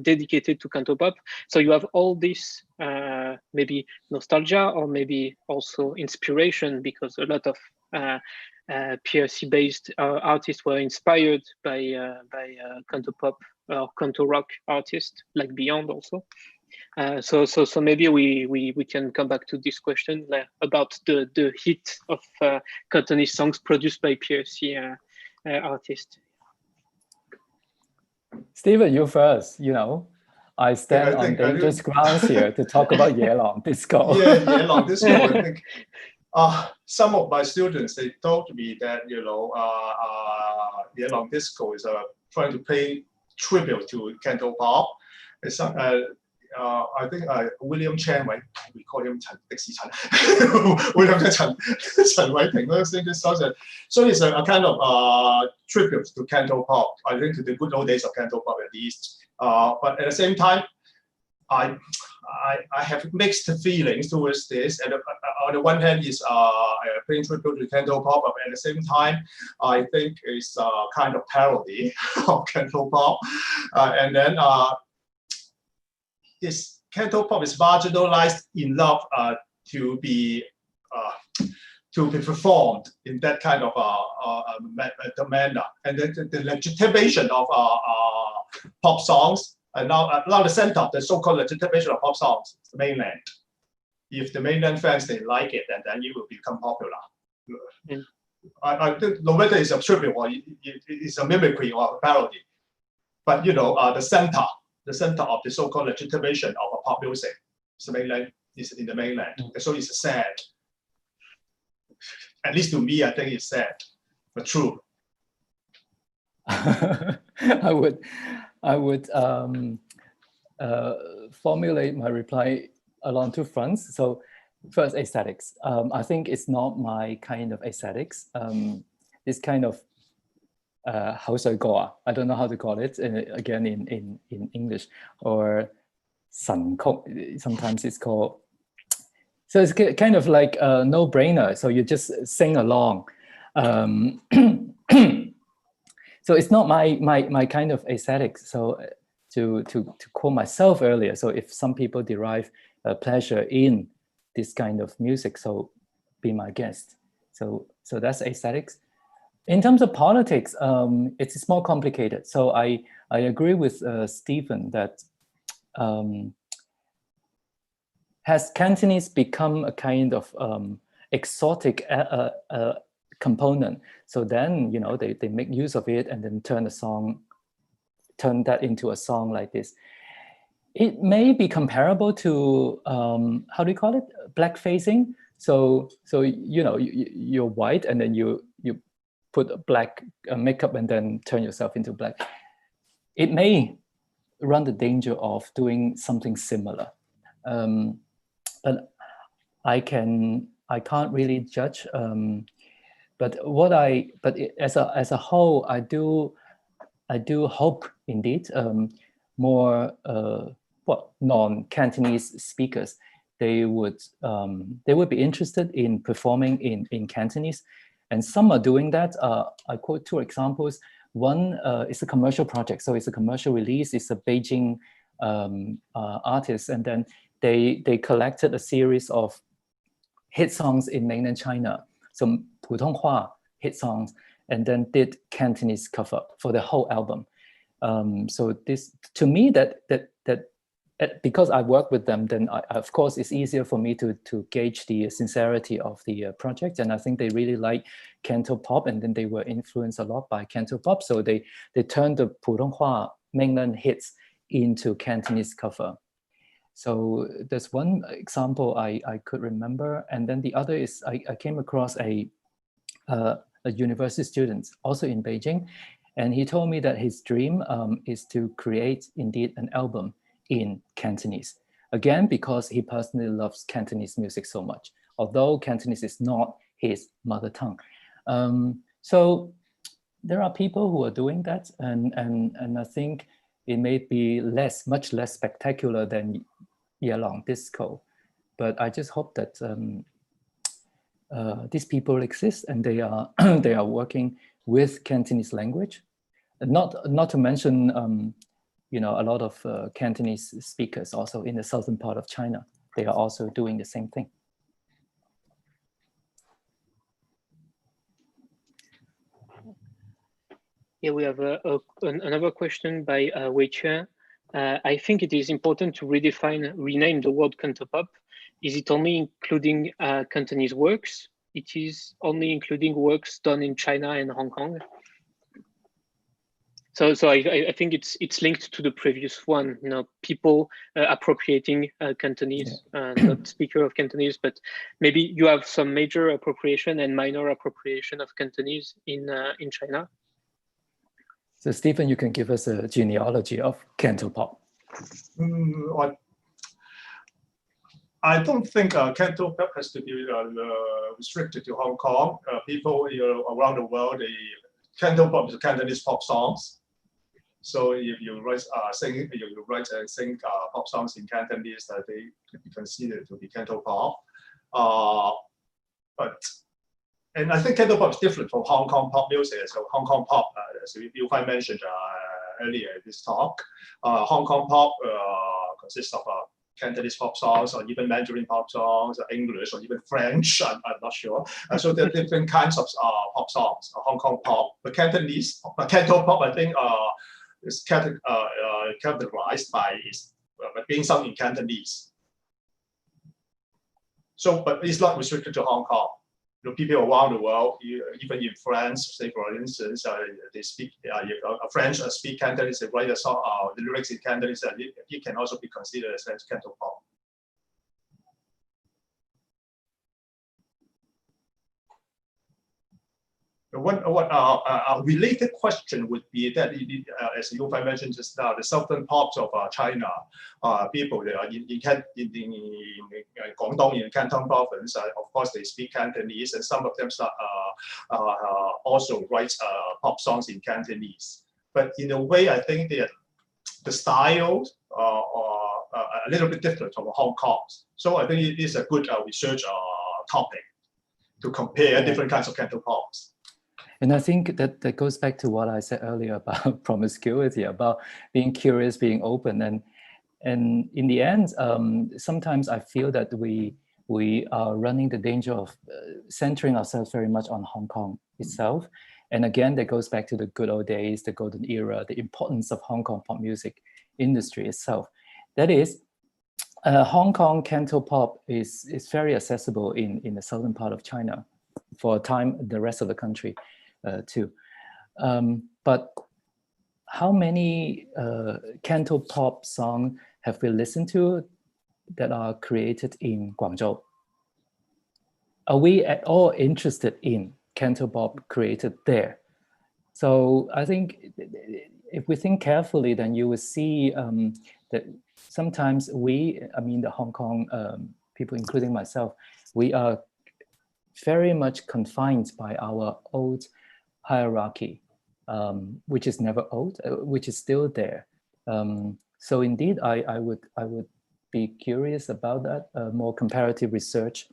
dedicated to Cantopop. So you have all this maybe nostalgia, or maybe also inspiration, because a lot of PRC-based artists were inspired by Cantopop or Canto rock artists like Beyond also. So maybe we can come back to this question about the hit of Cantonese songs produced by PRC artists. Stephen, you first. You know, I stand on dangerous grounds here to talk about Yelang Disco. Yeah, Yelang Disco. I think some of my students, they told me that, you know, Yelang Disco is trying to pay tribute to Cantopop. I think William Chen, right? We call him Chen, Dixie Chen. William Chen Wei-Ping sing this song. So it's a kind of tribute to Cantopop. I think to the good old days of Cantopop at least. But at the same time, I have mixed feelings towards this. And on the one hand, is paying tribute to Cantopop, but at the same time, I think it's a kind of parody of Cantopop. And then Cantopop is marginalized enough to be performed in that kind of manner, and then the legitimation of pop songs. And now the center of the so-called legitimation of pop songs is the mainland. If the mainland fans they like it, and then it will become popular. I think no matter it's a tribute or it's a mimicry or a parody, but you know, the center of the so-called legitimation of a pop music is in the mainland. So it's sad. At least to me, I think it's sad, but true. I would formulate my reply along two fronts. So first, aesthetics. I think it's not my kind of aesthetics. This kind of 口水歌啊, I don't know how to call it again in English, or 神曲, sometimes it's called. So it's kind of like a no-brainer. So you just sing along. So it's not my kind of aesthetics. So to quote myself earlier, so if some people derive pleasure in this kind of music, so be my guest. So that's aesthetics. In terms of politics, it's more complicated. So I agree with Stephen that has Cantonese become a kind of exotic component? So then, you know, they make use of it and then turn that into a song like this. It may be comparable to how do you call it? Blackfacing. So you know, you're white and then you put a black makeup and then turn yourself into black. It may run the danger of doing something similar, but I can't really judge. But as a whole, I do hope indeed more non-Cantonese speakers, they would be interested in performing in Cantonese. And some are doing that. I quote two examples. One is a commercial project. So it's a commercial release. It's a Beijing artist. And then they collected a series of hit songs in mainland China. Some 普通话 hit songs, and then did Cantonese cover for the whole album. So this, to me, that because I work with them, then of course it's easier for me to gauge the sincerity of the project. And I think they really like Cantopop, and then they were influenced a lot by Cantopop. So they turned the 普通话 mainland hits into Cantonese cover. So there's one example I could remember. And then the other is I came across a university student also in Beijing. And he told me that his dream is to create indeed an album in Cantonese. Again, because he personally loves Cantonese music so much, although Cantonese is not his mother tongue. So there are people who are doing that, and I think it may be much less spectacular than Yalong Disco. But I just hope that these people exist and they are they are working with Cantonese language. Not to mention, you know, a lot of Cantonese speakers also in the southern part of China. They are also doing the same thing. Yeah, we have another question by Weiche. I think it is important to rename the word Cantopop. Is it only including Cantonese works? It is only including works done in China and Hong Kong. So I think it's linked to the previous one. You know, people appropriating Cantonese, not speaker of Cantonese, but maybe you have some major appropriation and minor appropriation of Cantonese in China. So Stephen, you can give us a genealogy of Cantopop. I don't think Cantopop has to be restricted to Hong Kong. People around the world, Cantopop is Cantonese pop songs. So if you write and sing pop songs in Cantonese, they can be considered to be Cantopop. And I think Cantopop is different from Hong Kong pop music. So Hong Kong pop, as Yiu-Fai mentioned earlier in this talk, Hong Kong pop consists of Cantonese pop songs, or even Mandarin pop songs, or English, or even French. I'm not sure. So there are different kinds of pop songs. Hong Kong pop, but Cantonese, Cantopop, I think is categorized by being sung in Cantonese. So, but it's not restricted to Hong Kong. people around the world, even in France, say for instance, they speak, if a French speak Cantonese, they write a song, the lyrics in Cantonese, it can also be considered as Cantopop. A related question would be that, as Yiu-Fai mentioned just now, the southern parts of China, people in Guangdong, in Canton province, of course, they speak Cantonese, and some of them also write pop songs in Cantonese. But in a way, I think the style are a little bit different from Hong Kong. So I think it is a good research topic to compare different kinds of Cantopops. And I think that goes back to what I said earlier about promiscuity, about being curious, being open. And in the end, sometimes I feel that we are running the danger of centering ourselves very much on Hong Kong itself. And again, that goes back to the good old days, the golden era, the importance of Hong Kong pop music industry itself. That is, Hong Kong Cantopop is very accessible in the southern part of China for a time, the rest of the country too. But how many Cantopop songs have we listened to that are created in Guangzhou? Are we at all interested in Cantopop created there? So I think if we think carefully, then you will see that sometimes the Hong Kong people, including myself, we are very much confined by our old hierarchy, which is never old, which is still there. So indeed, I would be curious about that, more comparative research,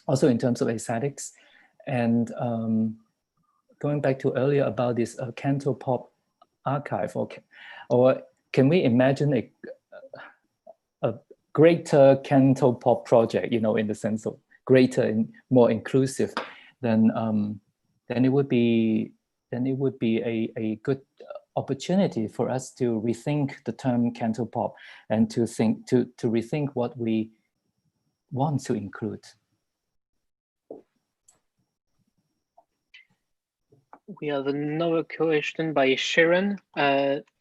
also in terms of aesthetics. And going back to earlier about this Cantopop archive, or can we imagine a greater Cantopop project, in the sense of greater and more inclusive, then it would be a good opportunity for us to rethink the term Cantopop and to rethink what we want to include. We have another question by Sharon,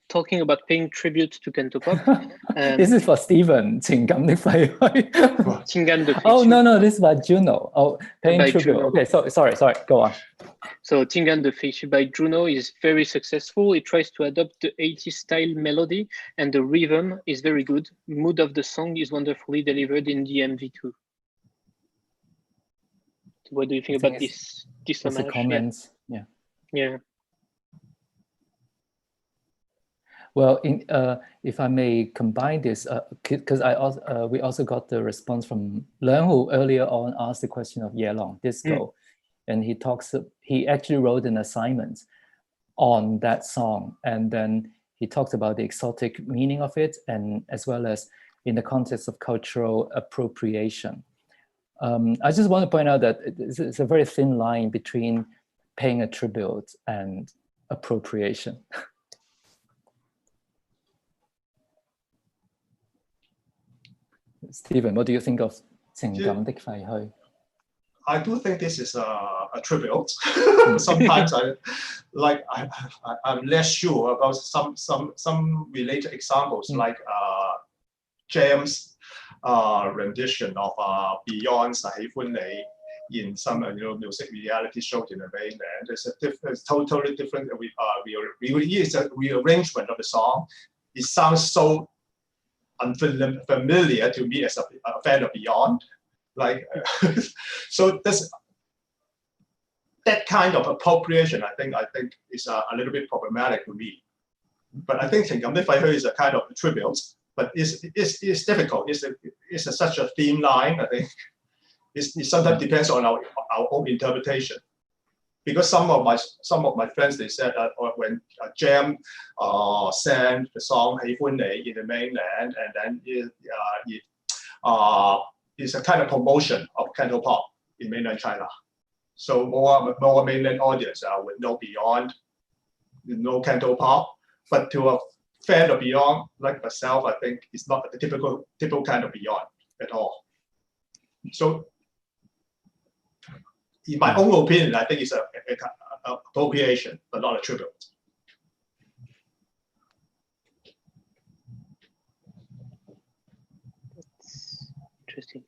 talking about paying tribute to Cantopop. This is for Stephen. 情感的廢墟。情感的廢墟. Oh, no, this is by Juno. Oh, paying by tribute. Juno. Okay, sorry, go on. So 情感的廢墟 by Juno is very successful. It tries to adopt the 80s style melody, and the rhythm is very good. Mood of the song is wonderfully delivered in the MV too. So what do you think about this homage? The comments, yeah. Yeah. Well, if I may combine this, because we also got the response from Leung, who earlier on asked the question of Yelong Disco, and he actually wrote an assignment on that song, and then he talked about the exotic meaning of it, and as well as in the context of cultural appropriation. I just want to point out that it's a very thin line between paying a tribute and appropriation. Stephen, what do you think of 情感的廢墟? I do think this is a tribute. Sometimes I'm less sure about some related examples, like James' rendition of Beyond's 喜歡你 in some music reality show in the mainland. It's totally different rearrangement of the song. It sounds so unfamiliar to me as a fan of Beyond. So that kind of appropriation, I think is a little bit problematic to me. But I think 情感的廢墟 is a kind of tribute, but it's difficult. It's such a thin line. I think it sometimes depends on our own interpretation. Because some of my friends, they said that when Jam sang the song 喜歡你 in the mainland, and then it's a kind of promotion of Cantopop in mainland China. So more mainland audience would know Beyond, know Cantopop, but to a fan of Beyond like myself, I think it's not the typical kind of Beyond at all. So in my own opinion, I think it's a appropriation, but not a tribute. That's interesting.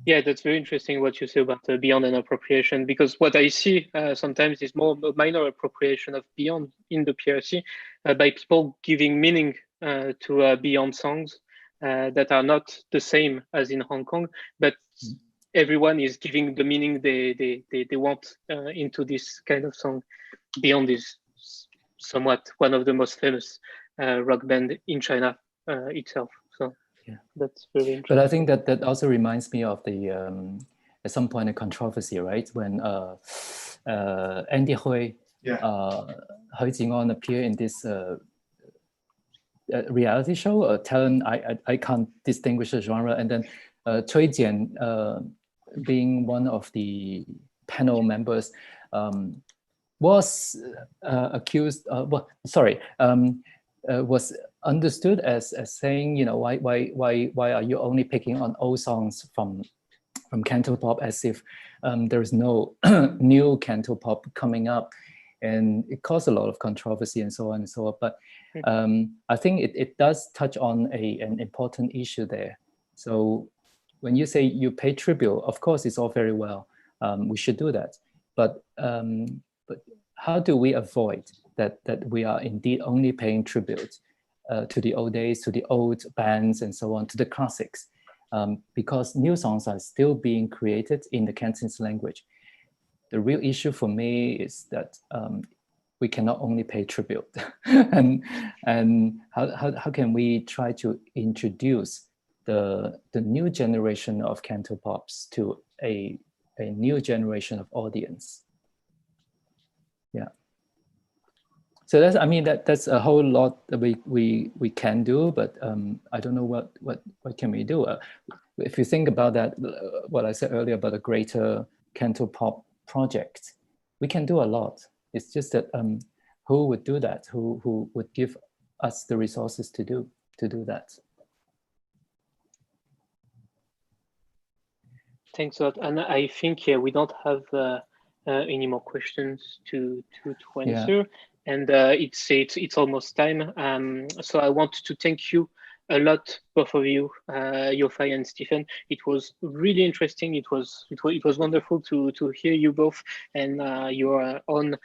Yeah, that's very interesting what you say about beyond and appropriation, because what I see sometimes is more minor appropriation of beyond in the PRC by people giving meaning to beyond songs that are not the same as in Hong Kong, but everyone is giving the meaning they want into this kind of song. Beyond is somewhat one of the most famous rock band in China itself. So yeah, that's very interesting. But I think that also reminds me of the at some point a controversy, right? When Andy Hui, Hui Jing'an appeared in this reality show, talent. I can't distinguish the genre, and then Cui Jian, being one of the panel members, was accused. Was understood as saying, you know, why are you only picking on old songs from Cantopop, as if there's no new Cantopop coming up, and it caused a lot of controversy and so on and so on. But I think it does touch on an important issue there. So when you say you pay tribute, of course it's all very well. We should do that, but how do we avoid that we are indeed only paying tribute to the old days, to the old bands and so on, to the classics, because new songs are still being created in the Cantonese language. The real issue for me is that we cannot only pay tribute, and how can we try to introduce the new generation of Cantopops to a new generation of audience? Yeah. So that's a whole lot that we can do, but I don't know what can we do. If you think about that, what I said earlier about a greater Cantopop project, we can do a lot. It's just that who would do that? Who would give us the resources to do that? Thanks a lot. And I think we don't have any more questions to answer. Yeah. And it's almost time. So I want to thank you a lot, both of you, Yiu-Fai and Stephen. It was really interesting. It was wonderful to hear you both and your own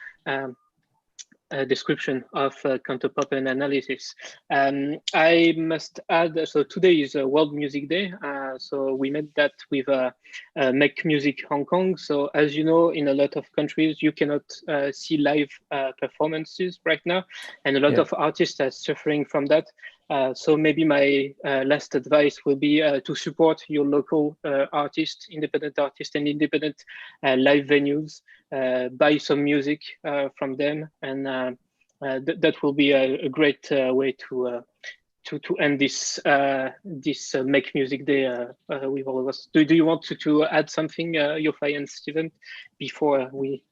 description of Cantopop and analysis. I must add, so today is World Music Day. So we made that with Make Music Hong Kong. So as you know, in a lot of countries, you cannot see live performances right now. And a lot of artists are suffering from that. So maybe my last advice will be to support your local artists, independent artists and independent live venues. Buy some music from them, and that will be a great way to end this Make Music Day with all of us. Do you want to add something, Yiu-Fai and Stephen, before we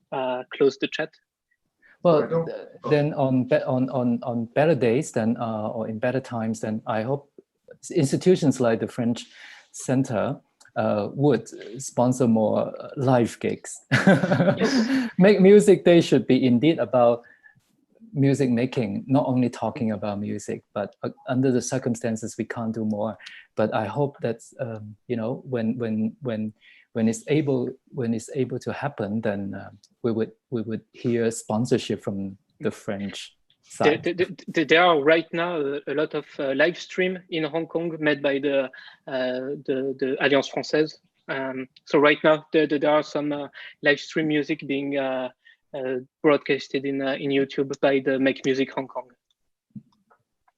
close the chat? Well, then on better days, then or in better times, then I hope institutions like the French Center would sponsor more live gigs. Yes. Make Music Day should be indeed about music making, not only talking about music, but under the circumstances we can't do more. But I hope that you know, when it's able to happen, then we would hear sponsorship from the French side. There are right now a lot of live stream in Hong Kong made by the Alliance Française. So right now there are some live stream music being broadcasted in YouTube by the Make Music Hong Kong.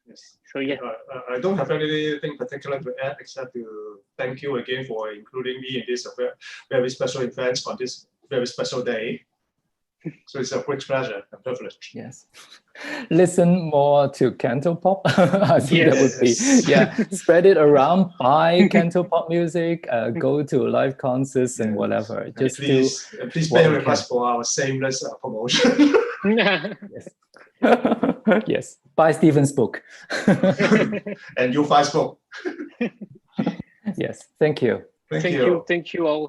Yes. So yeah, I don't have anything particular to add except to thank you again for including me in this very special event on this very special day. So it's a great pleasure and privilege. Yes. Listen more to Cantopop. I think that would be, spread it around, buy Cantopop music, go to live concerts and whatever. And just please bear with us for our shameless promotion. Yes. Yes. Buy Stephen's book. And Yiu-Fai's book. Yes. Thank you. Thank you. Thank you all.